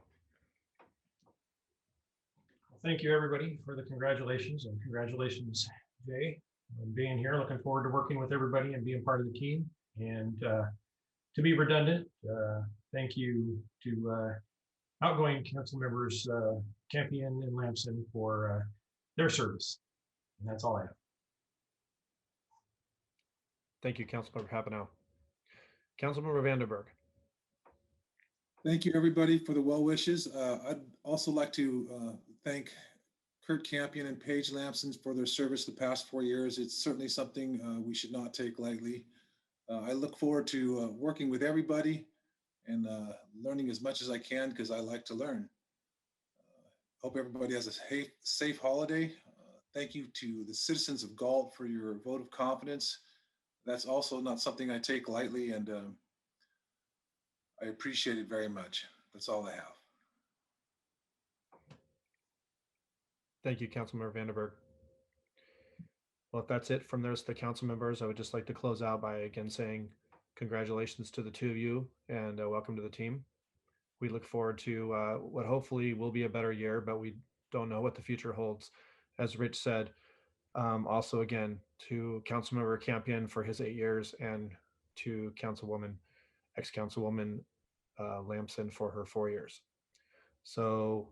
Thank you, everybody, for the congratulations, and congratulations, Jay, on being here. Looking forward to working with everybody and being part of the team. And to be redundant, thank you to outgoing council members Campion and Lamson for their service. And that's all I have. Thank you, Councilmember Papineau. Councilmember Vandenberg. Thank you, everybody, for the well wishes. I'd also like to thank Kurt Campion and Paige Lamson for their service the past 4 years. It's certainly something we should not take lightly. I look forward to working with everybody and learning as much as I can because I like to learn. Hope everybody has a safe holiday. Thank you to the citizens of Galt for your vote of confidence. That's also not something I take lightly, and I appreciate it very much. That's all I have. Thank you, Councilmember Vandenberg. Well, if that's it from the rest of the council members, I would just like to close out by again saying congratulations to the two of you and welcome to the team. We look forward to what hopefully will be a better year, but we don't know what the future holds. As Rich said, also again to Councilmember Campion for his 8 years and to ex-Councilwoman Lamson for her 4 years. So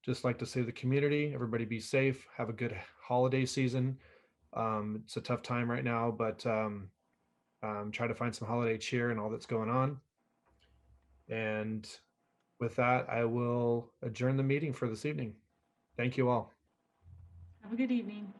just like to say to the community, everybody be safe, have a good holiday season. It's a tough time right now, but try to find some holiday cheer and all that's going on. And with that, I will adjourn the meeting for this evening. Thank you all. Have a good evening.